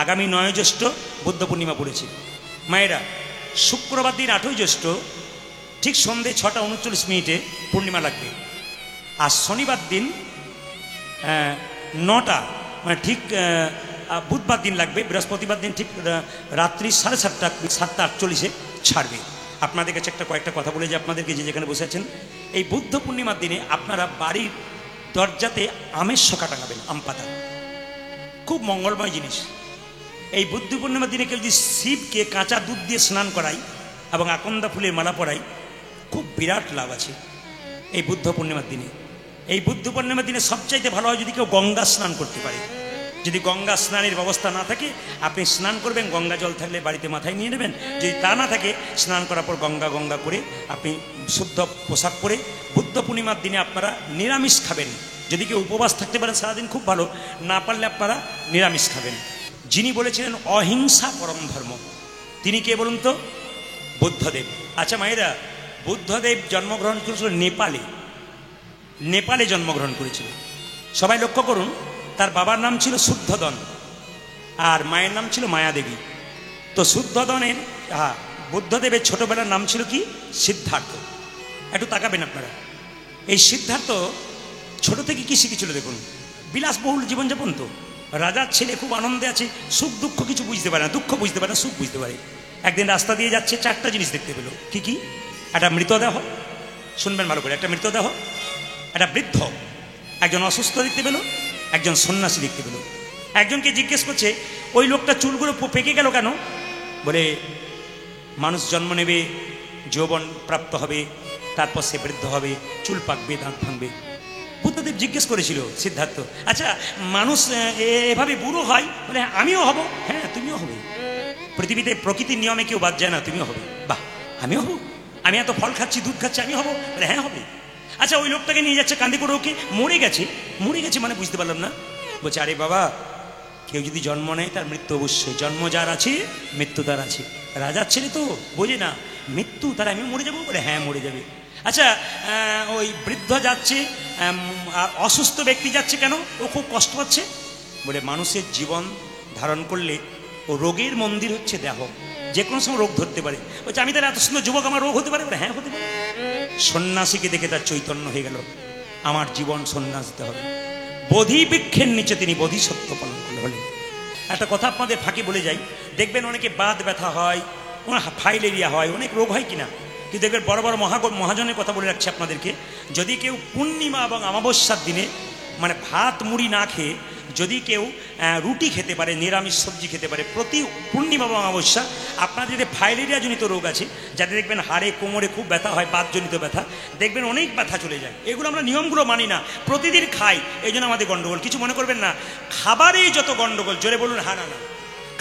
আগামী 9 জ্যৈষ্ঠ বুদ্ধ পূর্ণিমা পড়েছে। মায়েরা, শুক্রবার দিন 8ই জ্যৈষ্ঠ ঠিক সন্ধ্যে 6টা 39 পূর্ণিমা লাগবে। আর শনিবার দিন 9টা মানে ঠিক বুধবার দিন লাগবে, বৃহস্পতিবার দিন ঠিক রাত্রি 7:30 7:48 ছাড়বে। আপনাদের কাছে কয়েকটা কথা বলে যে আপনাদেরকে যে যেখানে বসে আছেন, এই বুদ্ধ পূর্ণিমার দিনে আপনারা বাড়ির দরজাতে আমের শোকা টাঙাবেন, আম পাতা, খুব মঙ্গলময় জিনিস। এই বুদ্ধ পূর্ণিমার দিনে কেউ যদি শিবকে কাঁচা দুধ দিয়ে স্নান করায় এবং আকন্দা ফুলের মালা পরায়, খুব বিরাট লাভ আছে এই বুদ্ধ পূর্ণিমার দিনে। এই বুদ্ধ পূর্ণিমার দিনে সবচাইতে ভালো হয় যদি কেউ গঙ্গা স্নান করতে পারে। যদি গঙ্গা স্নানের ব্যবস্থা না থাকে, আপনি স্নান করবেন, গঙ্গা জল থাকলে বাড়িতে মাথায় নিয়ে নেবেন। যদি তা না থাকে, স্নান করার পর গঙ্গা করে আপনি শুদ্ধ পোশাক পরে বুদ্ধ পূর্ণিমার দিনে আপনারা নিরামিষ খাবেন। যদি কেউ উপবাস থাকতে পারেন সারাদিন খুব ভালো, না পারলে আপনারা নিরামিষ খাবেন। যিনি বলেছিলেন অহিংসা পরম ধর্ম, তিনি কে বলুন তো? বুদ্ধদেব। আচ্ছা মায়েরা, বুদ্ধদেব জন্মগ্রহণ করেছিল নেপালে জন্মগ্রহণ করেছিল। সবাই লক্ষ্য করুন, তার বাবার নাম ছিল শুদ্ধোদন আর মায়ের নাম ছিল মায়াদেবী। তো শুদ্ধোদনের বুদ্ধদেবের ছোটবেলার নাম ছিল কি? সিদ্ধার্থ। একটু তাকাবেন আপনারা। এই সিদ্ধার্থ ছোট থেকে কি শিখেছিল দেখুন, বিলাসবহুল জীবনযাপন। তো রাজার ছেলে খুব আনন্দে আছে, সুখ দুঃখ কিছু বুঝতে পারে না, দুঃখ বুঝতে পারে না, সুখ বুঝতে পারে। একদিন রাস্তা দিয়ে যাচ্ছে, 4টা জিনিস দেখতে পেল। কি কি? একটা মৃতদেহ, শুনবেন ভালো করে, একটা মৃতদেহ, একটা বৃদ্ধ, একজন অসুস্থ দেখতে পেল, একজন সন্ন্যাসী দেখতে পেল। একজনকে জিজ্ঞেস করছে, ওই লোকটা চুলগুলো পেকে গেল কেন? বলে, মানুষ জন্ম নেবে, যৌবন প্রাপ্ত হবে, তারপর সে বৃদ্ধ হবে, চুল পাকবে, দাঁত ভাঙবে। বুদ্ধদেব জিজ্ঞেস করেছিল সিদ্ধার্থ, আচ্ছা মানুষ এভাবে বুড়ো হয়? বলে, আমিও হব। হ্যাঁ, তুমিও হবে। পৃথিবীতে প্রকৃতির নিয়মে কেউ বাদ যায় না, তুমিও হবে। বাহ, আমিও হব। আমি এত ফল খাচ্ছি, দুধ খাচ্ছি, আমি হব? বলে, হ্যাঁ হবে। আচ্ছা, ওই লোকটাকে নিয়ে যাচ্ছে কান্দি করে, ওকে মরে গেছে মানে বুঝতে পারলাম না। বলছে, আরে বাবা, কেউ যদি জন্ম নেয় তার মৃত্যু অবশ্যই। জন্ম যার আছে, মৃত্যু তার আছে। রাজার ছেলে তো বোঝে না মৃত্যু, তার আমি মরে যাবো? বলে, হ্যাঁ মরে যাবে। আচ্ছা, ওই বৃদ্ধ যাচ্ছে আর অসুস্থ ব্যক্তি যাচ্ছে কেন? ও খুব কষ্ট পাচ্ছে। বলে, মানুষের জীবন ধারণ করলে ও রোগের মন্দির হচ্ছে দেহ, যে কোনো সময় রোগ ধরতে পারে। বলছে, আমি তার এত সুন্দর যুবক, আমার রোগ হতে পারে? বলে, হ্যাঁ হতে পারে। সন্ন্যাসীকে দেখে তার চৈতন্য হয়ে গেল, আমার জীবন সন্ন্যাস দিতে হবে। বোধি বৃক্ষের নিচে তিনি বোধিসত্ত্ব পালন হলেন। একটা কথা আপনাদের ফাঁকে বলে যাই, দেখবেন অনেকে বাত ব্যথা হয়, ফাইলেরিয়া হয়, অনেক রোগ হয় কিনা, কিন্তু দেখবেন বড় বড় মহাজনের কথা বলে রাখছি আপনাদেরকে, যদি কেউ পূর্ণিমা এবং অমাবস্যার দিনে মানে ভাত মুড়ি না খেয়ে যদি কেউ রুটি খেতে পারে, নিরামিষ সবজি খেতে পারে প্রতি পূর্ণিমা এবং অমাবস্যা, আপনার যদি ফাইলেরিয়া জনিত রোগ আছে, যাদের দেখবেন হাড়ে কোমরে খুব ব্যথা হয়, বাতজনিত ব্যথা, দেখবেন অনেক ব্যথা চলে যায়। এগুলো আমরা নিয়মগুলো মানি না, প্রতিদিন খাই, এই জন্য আমাদের গন্ডগোল। কিছু মনে করবেন না, খাবারেই যত গন্ডগোল। জোরে বলুন, হ্যাঁ না না,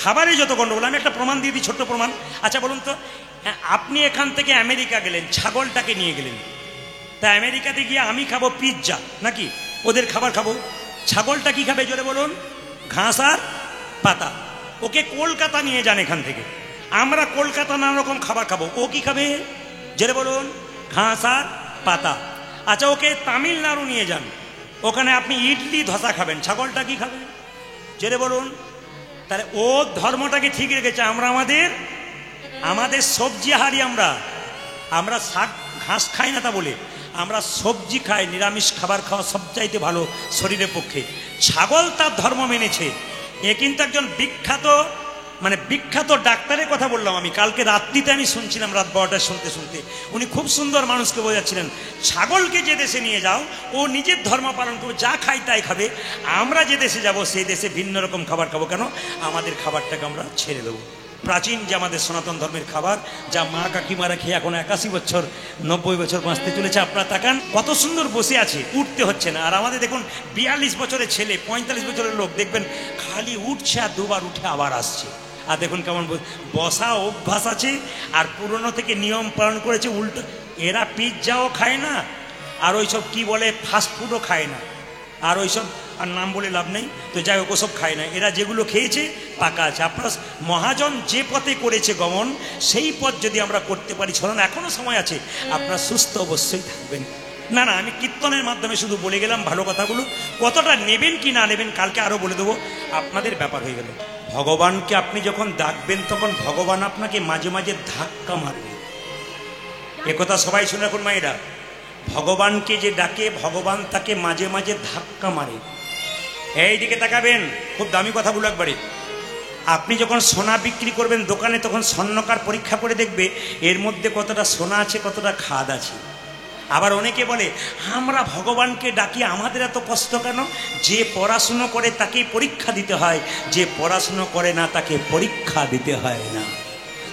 খাবারেই যত গন্ডগোল। আমি একটা প্রমাণ দিয়ে দিই, ছোট্ট প্রমাণ। আচ্ছা বলুন তো, আপনি এখান থেকে আমেরিকা গেলেন, ছাগলটাকে নিয়ে গেলেন, তা আমেরিকাতে গিয়ে আমি খাবো পিৎজা নাকি ওদের খাবার খাবো? ছাগলটা কি খাবে? জোরে বলুন, ঘাস আর পাতা। ওকে কলকাতা নিয়ে যান এখান থেকে, আমরা কলকাতা নানা রকম খাবার খাবো, ও কি খাবে? জোরে বলুন, ঘাস আর পাতা। আচ্ছা, ওকে তামিলনাড়ু নিয়ে যান, ওখানে আপনি ইডলি ধোসা খাবেন, ছাগলটা কি খাবে? জোরে বলুন। তাহলে ও ধর্মটাকে ঠিক রেখেছে, আমরা আমাদের সবজি হারি, আমরা শাক ঘাস খাই না তা বলে আমরা সবজি খাই। নিরামিষ খাবার খাওয়া সবচাইতে ভালো শরীরের পক্ষে। ছাগল তার ধর্ম মেনেছে। এ কিন্তু একজন বিখ্যাত ডাক্তারের কথা বললাম আমি, কালকে রাত্রিতে আমি শুনছিলাম, রাত 12টায় শুনতে উনি খুব সুন্দর মানুষকে বোঝাচ্ছিলেন, ছাগলকে যে দেশে নিয়ে যাও ও নিজের ধর্ম পালন করবে, যা খাই তাই খাবে। আমরা যে দেশে যাব সেই দেশে ভিন্ন রকম খাবার খাবো। কেন? আমাদের খাবারটাকে আমরা ছেড়ে দেবো। প্রাচীন যে আমাদের সনাতন ধর্মের খাবার, যা মা কাকিমারা খেয়ে এখন 81 বছর 90 বছর বাঁচতে চলেছে। আপনারা তাকান কত সুন্দর বসে আছে, উঠতে হচ্ছে না। আর আমাদের দেখুন 42 বছরের ছেলে, 45 বছরের লোক, দেখবেন খালি উঠছে আর দুবার উঠে আবার আসছে। আর দেখুন কেমন বসা অভ্যাস আছে, আর পুরনো থেকে নিয়ম পালন করেছে উল্টো। এরা পিৎজাও খায় না, আর ওইসব কি বলে ফাস্টফুডও খায় না, আর ওইসব আর নাম বলে লাভ নেই। তো যাই হোক, ওসব খায় না। এরা যেগুলো খেয়েছে পাকা আছে। আপনার মহাজন যে পথে করেছে গমন, সেই পথ যদি আমরা করতে পারি, চলুন, এখনো সময় আছে, আপনার সুস্থ অবশ্যই থাকবেন। না না, আমি কীর্তন কীর্তনের মাধ্যমে শুধু বলে গেলাম ভালো কথাগুলো, কতটা নেবেন কি না নেবেন কালকে আরো বলে দেবো, আপনাদের ব্যাপার হয়ে গেল। ভগবানকে আপনি যখন ডাকবেন তখন ভগবান আপনাকে মাঝে মাঝে ধাক্কা মারবে, একথা সবাই শুনে রাখুন মায়েরা। ভগবানকে যে ডাকে ভগবান তাকে মাঝে মাঝে ধাক্কা মারে। এই দিকে তাকাবেন, খুব দামি কথা বলো একবারে। আপনি যখন সোনা বিক্রি করবেন দোকানে, তখন স্বর্ণকার পরীক্ষা করে দেখবে এর মধ্যে কতটা সোনা আছে, কতটা খাদ আছে। আবার অনেকে বলে আমরা ভগবানকে ডাকি, আমাদের এত কষ্ট কেন? যে পড়াশুনো করে তাকেই পরীক্ষা দিতে হয়, যে পড়াশুনো করে না তাকে পরীক্ষা দিতে হয় না।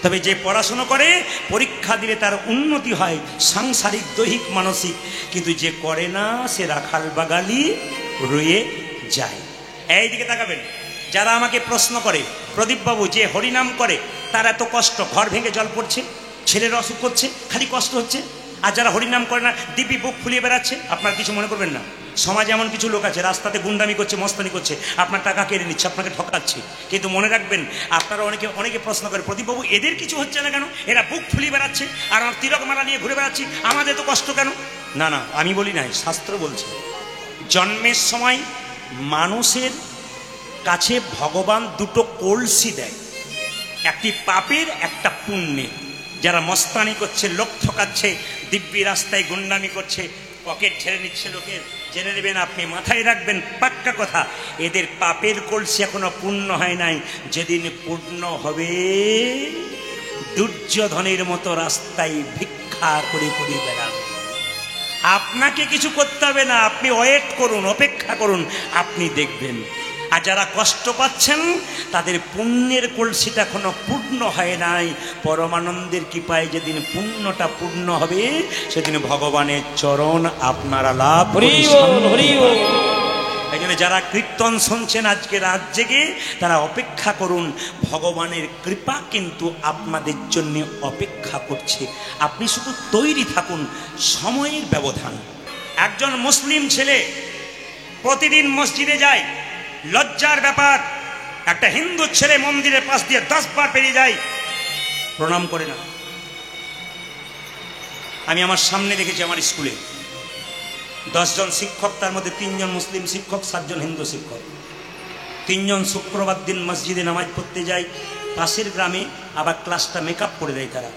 তবে যে পড়াশুনো করে পরীক্ষা দিলে তার উন্নতি হয়, সাংসারিক দৈহিক মানসিক। কিন্তু যে করে না সে রাখাল বাগালি রয়ে যায়। এইদিকে তাকাবেন, যারা আমাকে প্রশ্ন করে প্রদীপবাবু যে হরিনাম করে তার এত কষ্ট, ঘর ভেঙে জল পড়ছে, ছেলের অসুখ করছে, খালি কষ্ট হচ্ছে। আর যারা হরিনাম করে না দিব্যি বুক ফুলিয়ে বেড়াচ্ছে, আপনার কিছু মনে করবেন না। সমাজে এমন কিছু লোক আছে রাস্তাতে গুন্ডামি করছে, মস্তানি করছে, আপনার টাকা কেড়ে নিচ্ছে, আপনাকে ঠকাচ্ছে। কিন্তু মনে রাখবেন, আপনারা অনেকে প্রশ্ন করে প্রদীপবাবু এদের কিছু হচ্ছে না কেন, এরা বুক ফুলিয়ে বেড়াচ্ছে আর আমার তিলক মালা নিয়ে ঘুরে বেড়াচ্ছি, আমাদের তো কষ্ট কেন? না না, আমি বলি নাই, শাস্ত্র বলছে জন্মের সময় মানুষের কাছে ভগবান দুটো কলসি দেয়, একটি পাপের একটা পুণ্যের। যারা মস্তানি করছে, লোক ঠকাচ্ছে, দিব্যি রাস্তায় গুন্ডামি করছে, পকেট ছেড়ে নিচ্ছে লোকের, জেনে নেবেন আপনি, মাথায় রাখবেন পাক্কা কথা, এদের পাপের কলসি এখনো পূর্ণ হয় নাই। যেদিন পূর্ণ হবে দুর্যোধনের মতো রাস্তায় ভিক্ষা করে করে বেড়াবে। আপনাকে কিছু করতে হবে না, আপনি ওয়েট করুন, অপেক্ষা করুন, আপনি দেখবেন। আর যারা কষ্ট পাচ্ছেন তাদের পুণ্যের কলসিটা এখনো পূর্ণ হয় নাই। পরমানন্দের কৃপায় যেদিন পুণ্যটা পূর্ণ হবে সেদিন ভগবানের চরণ আপনারা লাভ করবেন। এই জন্য যারা কীর্তন শুনছেন আজকে রাত জেগে, তারা অপেক্ষা করুন, ভগবানের কৃপা কিন্তু আপনাদের জন্য অপেক্ষা করছে। আপনি শুধু তৈরি থাকুন, সময়ের ব্যবধান। একজন মুসলিম ছেলে প্রতিদিন মসজিদে যায়, লজ্জার ব্যাপার, একটা হিন্দু ছেলে মন্দিরের পাশ দিয়ে 10 বার পেরিয়ে যায়, প্রণাম করে না। আমি আমার সামনে দেখেছি, আমার স্কুলে 10 জন শিক্ষক, তার মধ্যে 3 জন মুসলিম শিক্ষক, 7 জন হিন্দু শিক্ষক। 3 জন শুক্রবার দিন মসজিদে নামাজ পড়তে যায়, পাশের গ্রামে আবার ক্লাসটা মেকআপ করে দেয় তারা।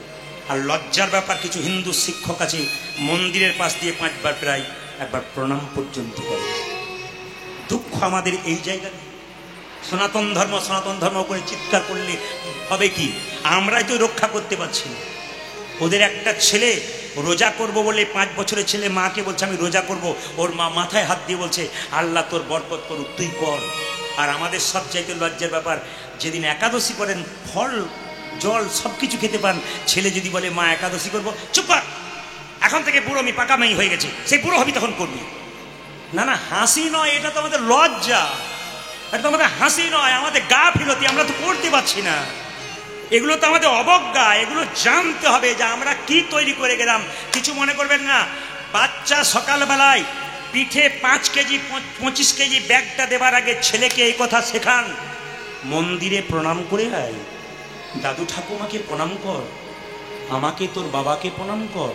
আর লজ্জার ব্যাপার, কিছু হিন্দু শিক্ষক আছে মন্দিরের পাশ দিয়ে 5 বার প্রায় একবার প্রণাম পর্যন্ত করে। দুঃখ আমাদের এই জায়গায়। সনাতন ধর্ম করে চিৎকার করলে হবে কি? আমরাই তো রক্ষা করতে পারছি না। ওদের একটা ছেলে রোজা করব বলে, 5 বছরের ছেলে মাকে বলছে আমি রোজা করব, ওর মা মাথায় হাত দিয়ে বলছে আল্লাহ তোর বরকত করুক, তুই কর। আর আমাদের সবচাইতে লজ্জার ব্যাপার, যেদিন একাদশী করেন ফল জল সব কিছু খেতে পান, ছেলে যদি বলে মা একাদশী করব, চুপ কর, এখন থেকে বুড়ো আমি পাকা মেয়ে হয়ে গেছি, সেই বুড়ো হবি তখন করবি। না না, হাসি নয়, এটা তো আমাদের লজ্জা, এটা তো আমাদের হাসি নয়, আমাদের গা ফিরতি, আমরা তো করতে পারছি না। এগুলো তো আমাদের অবজ্ঞা। এগুলো জানতে হবে যে আমরা কি তৈরি করে গেলাম। কিছু মনে করবেন না, বাচ্চা সকালবেলায় পিঠে 5 কেজি 25 কেজি ব্যাগটা দেবার আগে ছেলেকে এই কথা শেখান, মন্দিরে প্রণাম করে আয়, দাদু ঠাকুমাকে প্রণাম কর, আমাকে তোর বাবাকে প্রণাম কর।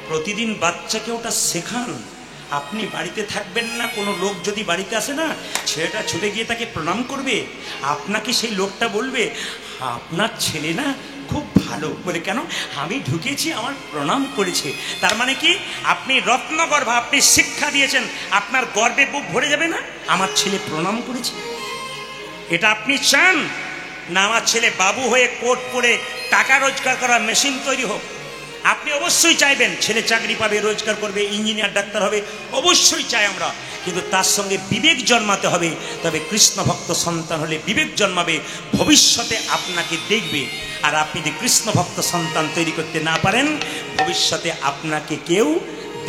প্রতিদিন বাচ্চাকে ওটা শেখান। আপনি বাড়িতে থাকবেন না, কোনো লোক যদি বাড়িতে আসে না, ছেলেটা ছুটে গিয়ে তাকে প্রণাম করবে, আপনাকে সেই লোকটা বলবে আপনার ছেলে না খুব ভালো। বলে কেন? আমি ঢুকেছি, আমার প্রণাম করেছে। তার মানে কি? আপনি রত্নগর্ভ, আপনি শিক্ষা দিয়েছেন, আপনার গর্বে বুক ভরে যাবে না, আমার ছেলে প্রণাম করেছে। এটা আপনি চান না আমার ছেলে বাবু হয়ে কোট পরে টাকা রোজগার করার মেশিন তৈরি হোক? আপনি অবশ্যই চাইবেন ছেলে চাকরি পাবে, রোজগার করবে, ইঞ্জিনিয়ার ডাক্তার হবে, অবশ্যই চাই আমরা। কিন্তু তার সঙ্গে বিবেক জন্মাতে হবে। তবে কৃষ্ণ ভক্ত সন্তান হলে বিবেক জন্মাবে, ভবিষ্যতে আপনাকে দেখবে। আর আপনি যদি কৃষ্ণ ভক্ত সন্তান তৈরি করতে না পারেন, ভবিষ্যতে আপনাকে কেউ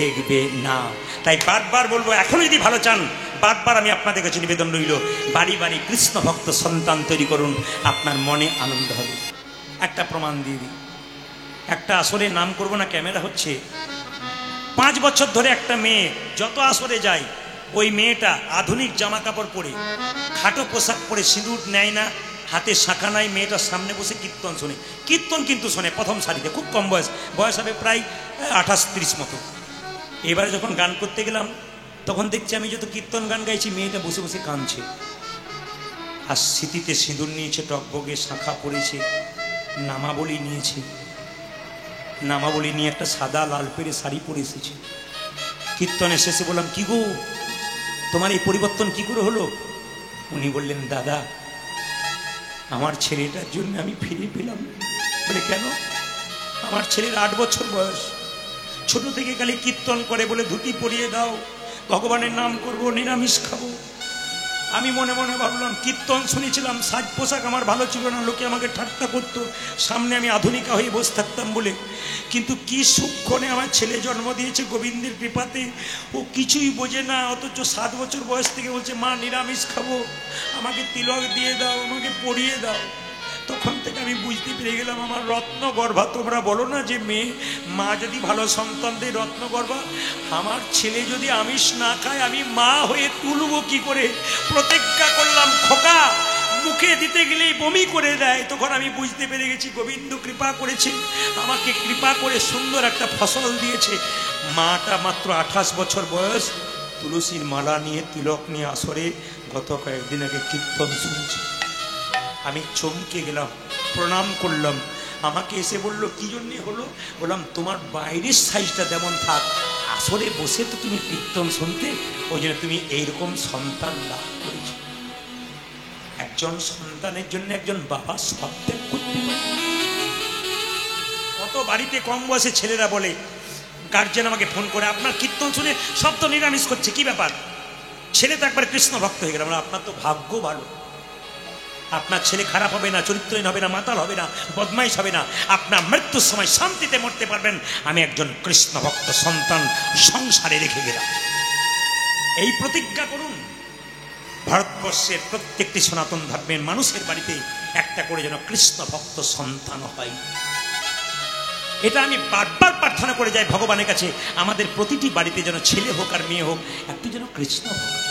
দেখবে না। তাই বারবার বলবো, এখন যদি ভালো চান, বারবার আমি আপনাদের কাছে নিবেদন রইল, বাড়ি বাড়ি কৃষ্ণ ভক্ত সন্তান তৈরি করুন, আপনার মনে আনন্দ হবে। একটা প্রমাণ দিয়ে দিই, একটা আসরে নাম করব না, ক্যামেরা হচ্ছে। 5 বছর ধরে একটা মেয়ে যত আসরে যায়, ওই মেয়েটা আধুনিক জামা কাপড় পরে, খাটো পোশাক পরে, সিঁদুর নেয় না, হাতে শাখা নাই, মেয়েটার সামনে বসে কীর্তন শোনে। কীর্তন কিন্তু শোনে প্রথম সারিতে, খুব কম বয়স হবে প্রায় 28-30 মতো। এবারে যখন গান করতে গেলাম তখন দেখছি আমি যত কীর্তন গান গাইছি মেয়েটা বসে বসে কাঁদছে, আর স্মৃতিতে সিঁদুর নিয়েছে, টকবগে শাঁখা পড়েছে, নামাবলী নিয়েছে, নামাবলী নিয়ে একটা সাদা লাল পেরে শাড়ি পরে এসেছে। কীর্তনের শেষে বললাম, কি গো তোমার এই পরিবর্তন কি করে হলো? উনি বললেন, দাদা আমার ছেলেটার জন্য আমি ফিরে পেলাম। বলে কেন? আমার ছেলের 8 বছর বয়স, ছোট থেকে খালি কীর্তন করে, বলে ধুতি পরিয়ে দাও, ভগবানের নাম করব, নিরামিষ খাবো। আমি মনে মনে ভাবলাম, কীর্তন শুনেছিলাম, সাজ পোশাক আমার ভালো ছিল না, লোকে আমাকে ঠাট্টা করতো, সামনে আমি আধুনিকা হয়ে বসে থাকতাম বলে। কিন্তু কি সুক্ষণে আমার ছেলে জন্ম দিয়েছে গোবিন্দের কৃপাতে, ও কিছুই বোঝে না, অথচ 7 বছর বয়স থেকে বলছে, মা নিরামিষ খাবো, আমাকে তিলক দিয়ে দাও, আমাকে পরিয়ে দাও। তখন থেকে আমি বুঝতে পেরে গেলাম, আমার রত্নগর্ভা। তোমরা বলো না যে মেয়ে, মা যদি ভালো সন্তান দেয় রত্নগর্ভা, আমার ছেলে যদি আমিষ না খায় আমি মা হয়ে তুলবো কি করে? প্রতিজ্ঞা করলাম, খোকা মুখে দিতে গেলেই বমি করে দেয়। তখন আমি বুঝতে পেরে গেছি গোবিন্দ কৃপা করেছে, আমাকে কৃপা করে সুন্দর একটা ফসল দিয়েছে। মাটা মাত্র 28 বছর বয়স, তুলসীর মালা নিয়ে, তিলক নিয়ে আসরে গত কয়েকদিন আগে কীর্তন শুনেছি। আমি চমকে গেলাম, প্রণাম করলাম। আমাকে এসে বলল, কি জন্যে হলো? বললাম, তোমার বাইরের সাইজটা যেমন থাক, আসরে বসে তো তুমি কীর্তন শুনতে, ওই জন্য তুমি এইরকম সন্তান লাভ করেছ। একজন সন্তানের জন্য একজন বাবা সব ত্যাগ করতে পারে। কত বাড়িতে কম বয়সে ছেলেরা বলে, গার্জেন আমাকে ফোন করে, আপনার কীর্তন শুনে সব তো নিরামিষ করছে, কি ব্যাপার? ছেলে তো একবার কৃষ্ণ ভক্ত হয়ে গেল। আপনার তো ভাগ্য ভালো, আপনার ছেলে খারাপ হবে না, চরিত্রহীন হবে না, মাতাল হবে না, বদমাইশ হবে না, আপনার মৃত্যুর সময় শান্তিতে মরতে পারবেন। আমি একজন কৃষ্ণ ভক্ত সন্তান সংসারে রেখে গেলাম। এই প্রতিজ্ঞা করুন, ভারতবর্ষের প্রত্যেকটি সনাতন ধর্মের মানুষের বাড়িতে একটা করে যেন কৃষ্ণ ভক্ত সন্তান হয়। এটা আমি বারবার প্রার্থনা করে যাই ভগবানের কাছে, আমাদের প্রতিটি বাড়িতে যেন ছেলে হোক আর মেয়ে হোক, একটু যেন কৃষ্ণ ভক্ত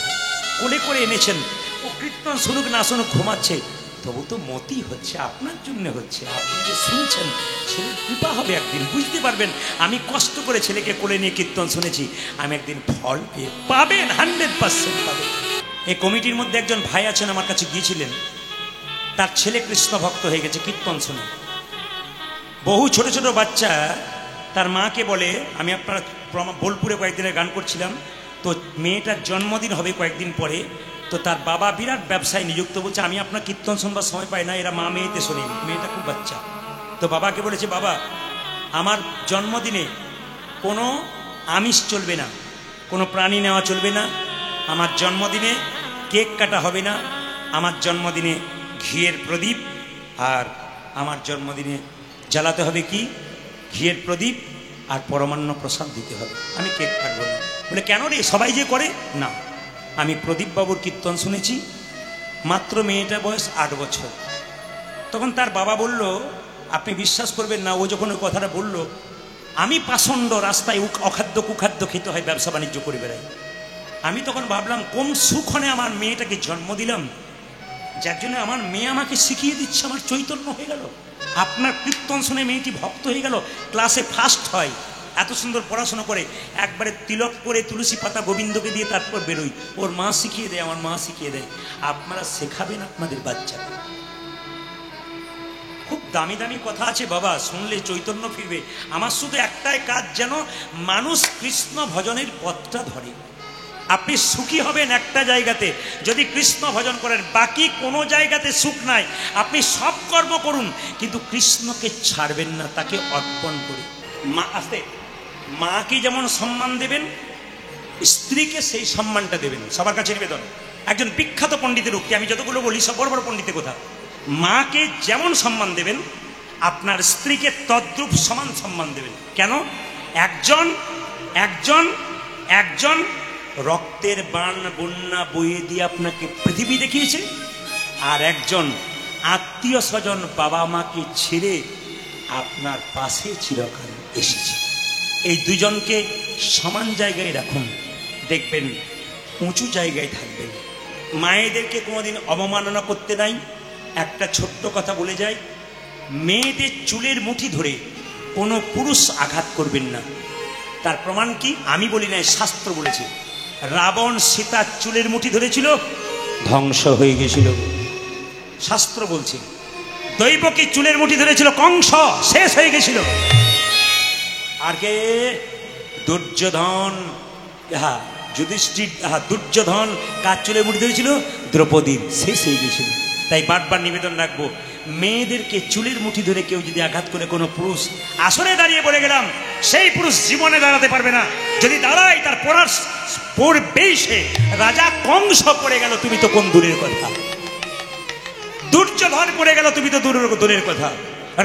কোলে করে এনেছেন। ও কীর্তন শুনুক না শুনুক, ঘুমাচ্ছে, তবু তো মতি হচ্ছে, আপনার জন্য হচ্ছে। আপনি যে শুনছেন, ছেলের কৃপা হবে, একদিন বুঝতে পারবেন। আমি কষ্ট করে ছেলেকে কোলে নিয়ে কীর্তন শুনেছি, আমি একদিন ফল পেয়ে পাবেন, 100% পাবেন। এই কমিটির মধ্যে একজন ভাই আছেন, আমার কাছে গিয়েছিলেন, তার ছেলে কৃষ্ণ ভক্ত হয়ে গেছে কীর্তন শুনে। বহু ছোট ছোট বাচ্চা তার মাকে বলে, আমি আপনার বোলপুরে কয়েকদিনের গান করছিলাম, তো মেয়েটার জন্মদিন হবে কয়েকদিন পরে, তো তার বাবা বিরাট ব্যবসায় নিযুক্ত, বলছে আমি আপনার কীর্তন শুনবার সময় পাই না, এরা মা মেয়েতে শোনে। মেয়েটা খুব বাচ্চা, তো বাবাকে বলেছে, বাবা আমার জন্মদিনে কোনো আমিষ চলবে না, কোনো প্রাণী নেওয়া চলবে না, আমার জন্মদিনে কেক কাটা হবে না, আমার জন্মদিনে ঘিয়ের প্রদীপ, আর আমার জন্মদিনে জ্বালাতে হবে কি ঘিয়ের প্রদীপ আর পরমান্ন প্রসাদ দিতে হবে, আমি কেক কাটবো না। বলে কেন রে, সবাই যে করে? না, আমি প্রদীপ বাবুর কীর্তন শুনেছি, মাত্র মেয়েটার বয়স 8 বছর। তখন তার বাবা বলল, আপনি বিশ্বাস করবেন না, ও যখন ওই কথাটা বলল, আমি পাষণ্ড, রাস্তায় অখাদ্য কুখাদ্য খেতে হয়, ব্যবসা বাণিজ্য করে বেড়াই। আমি তখন ভাবলাম, কোন সুখনে আমার মেয়েটাকে জন্ম দিলাম, যার জন্য আমার মেয়ে আমাকে শিখিয়ে দিচ্ছে, আমার চৈতন্য হয়ে গেল। আপনার কীর্তন শুনে মেয়েটি ভক্ত হয়ে গেল, ক্লাসে ফার্স্ট হয়, এত সুন্দর পড়াশোনা করে, একবারে তিলক করে তুলসী পাতা গোবিন্দকে দিয়ে তারপর বেরোই। ওর মা শিখিয়ে দেয়, আমার মা শিখিয়ে দেয়। আপনারা শেখাবেন আপনাদের বাচ্চাকে। খুব দামি দামি কথা আছে বাবা, শুনলে চৈতন্য ফিরবে। আমার শুধু একটাই কাজ, যেন মানুষ কৃষ্ণ ভজনের পথটা ধরে। আপনি সুখী হবেন একটা জায়গাতে যদি কৃষ্ণ ভজন করেন, বাকি কোনো জায়গাতে সুখ নাই। আপনি সব কর্ম করুন, কিন্তু কৃষ্ণকে ছাড়বেন না, তাকে অর্পণ করে। মা আসতে মাকে যেমন সম্মান দেবেন, স্ত্রীকে সেই সম্মানটা দেবেন। সবার কাছে নিবেদন, একজন বিখ্যাত পণ্ডিতের উক্তি, আমি যতগুলো বলি সব বড় বড় পণ্ডিতের কথা। মাকে যেমন সম্মান দেবেন, আপনার স্ত্রীকে তদ্রূপ সমান সম্মান দেবেন। কেন? একজন একজন একজন রক্তের বাণ বন্যা বইয়ে দিয়ে আপনাকে পৃথিবী দেখিয়েছে, আর একজন আত্মীয় স্বজন বাবা মাকে ছেড়ে আপনার পাশে চিরকাল এসেছে। এই দুজনকে সমান জায়গায় রাখুন, দেখবেন উঁচু জায়গায় থাকবেন। মায়েদেরকে কোনোদিন অবমাননা করতে নাই। একটা ছোট্ট কথা বলে যায়, মেয়েদের চুলের মুঠি ধরে কোনো পুরুষ আঘাত করবেন না। তার প্রমাণ কি? আমি বলি না, শাস্ত্র বলেছে। রাবণ সীতার চুলের মুঠি ধরেছিল, ধ্বংস হয়ে গেছিল। শাস্ত্র বলছে। দৈবকী চুলের মুঠি ধরেছিল, কংস শেষ হয়ে গেছিল। আর কে? দুর্যোধন। যুধিষ্ঠির, দুর্যোধন কার চুলের মুঠি ধরেছিল? দ্রৌপদীর, শেষ হয়ে গেছিল। তাই বারবার নিবেদন রাখবো, মেয়েদেরকে চুলের মুঠি ধরে কেউ যদি আঘাত করে কোনো পুরুষ, আসরে দাঁড়িয়ে বলে গেলাম সেই পুরুষ জীবনে দাঁড়াতে পারবে না। যদি দাঁড়ায় তার পড়ার পড়বেই সে। রাজা কংস পড়ে গেল, তুমি তো কোন দূরের কথা। দুর্যোধন পড়ে গেল, তুমি তো দূরের কথা।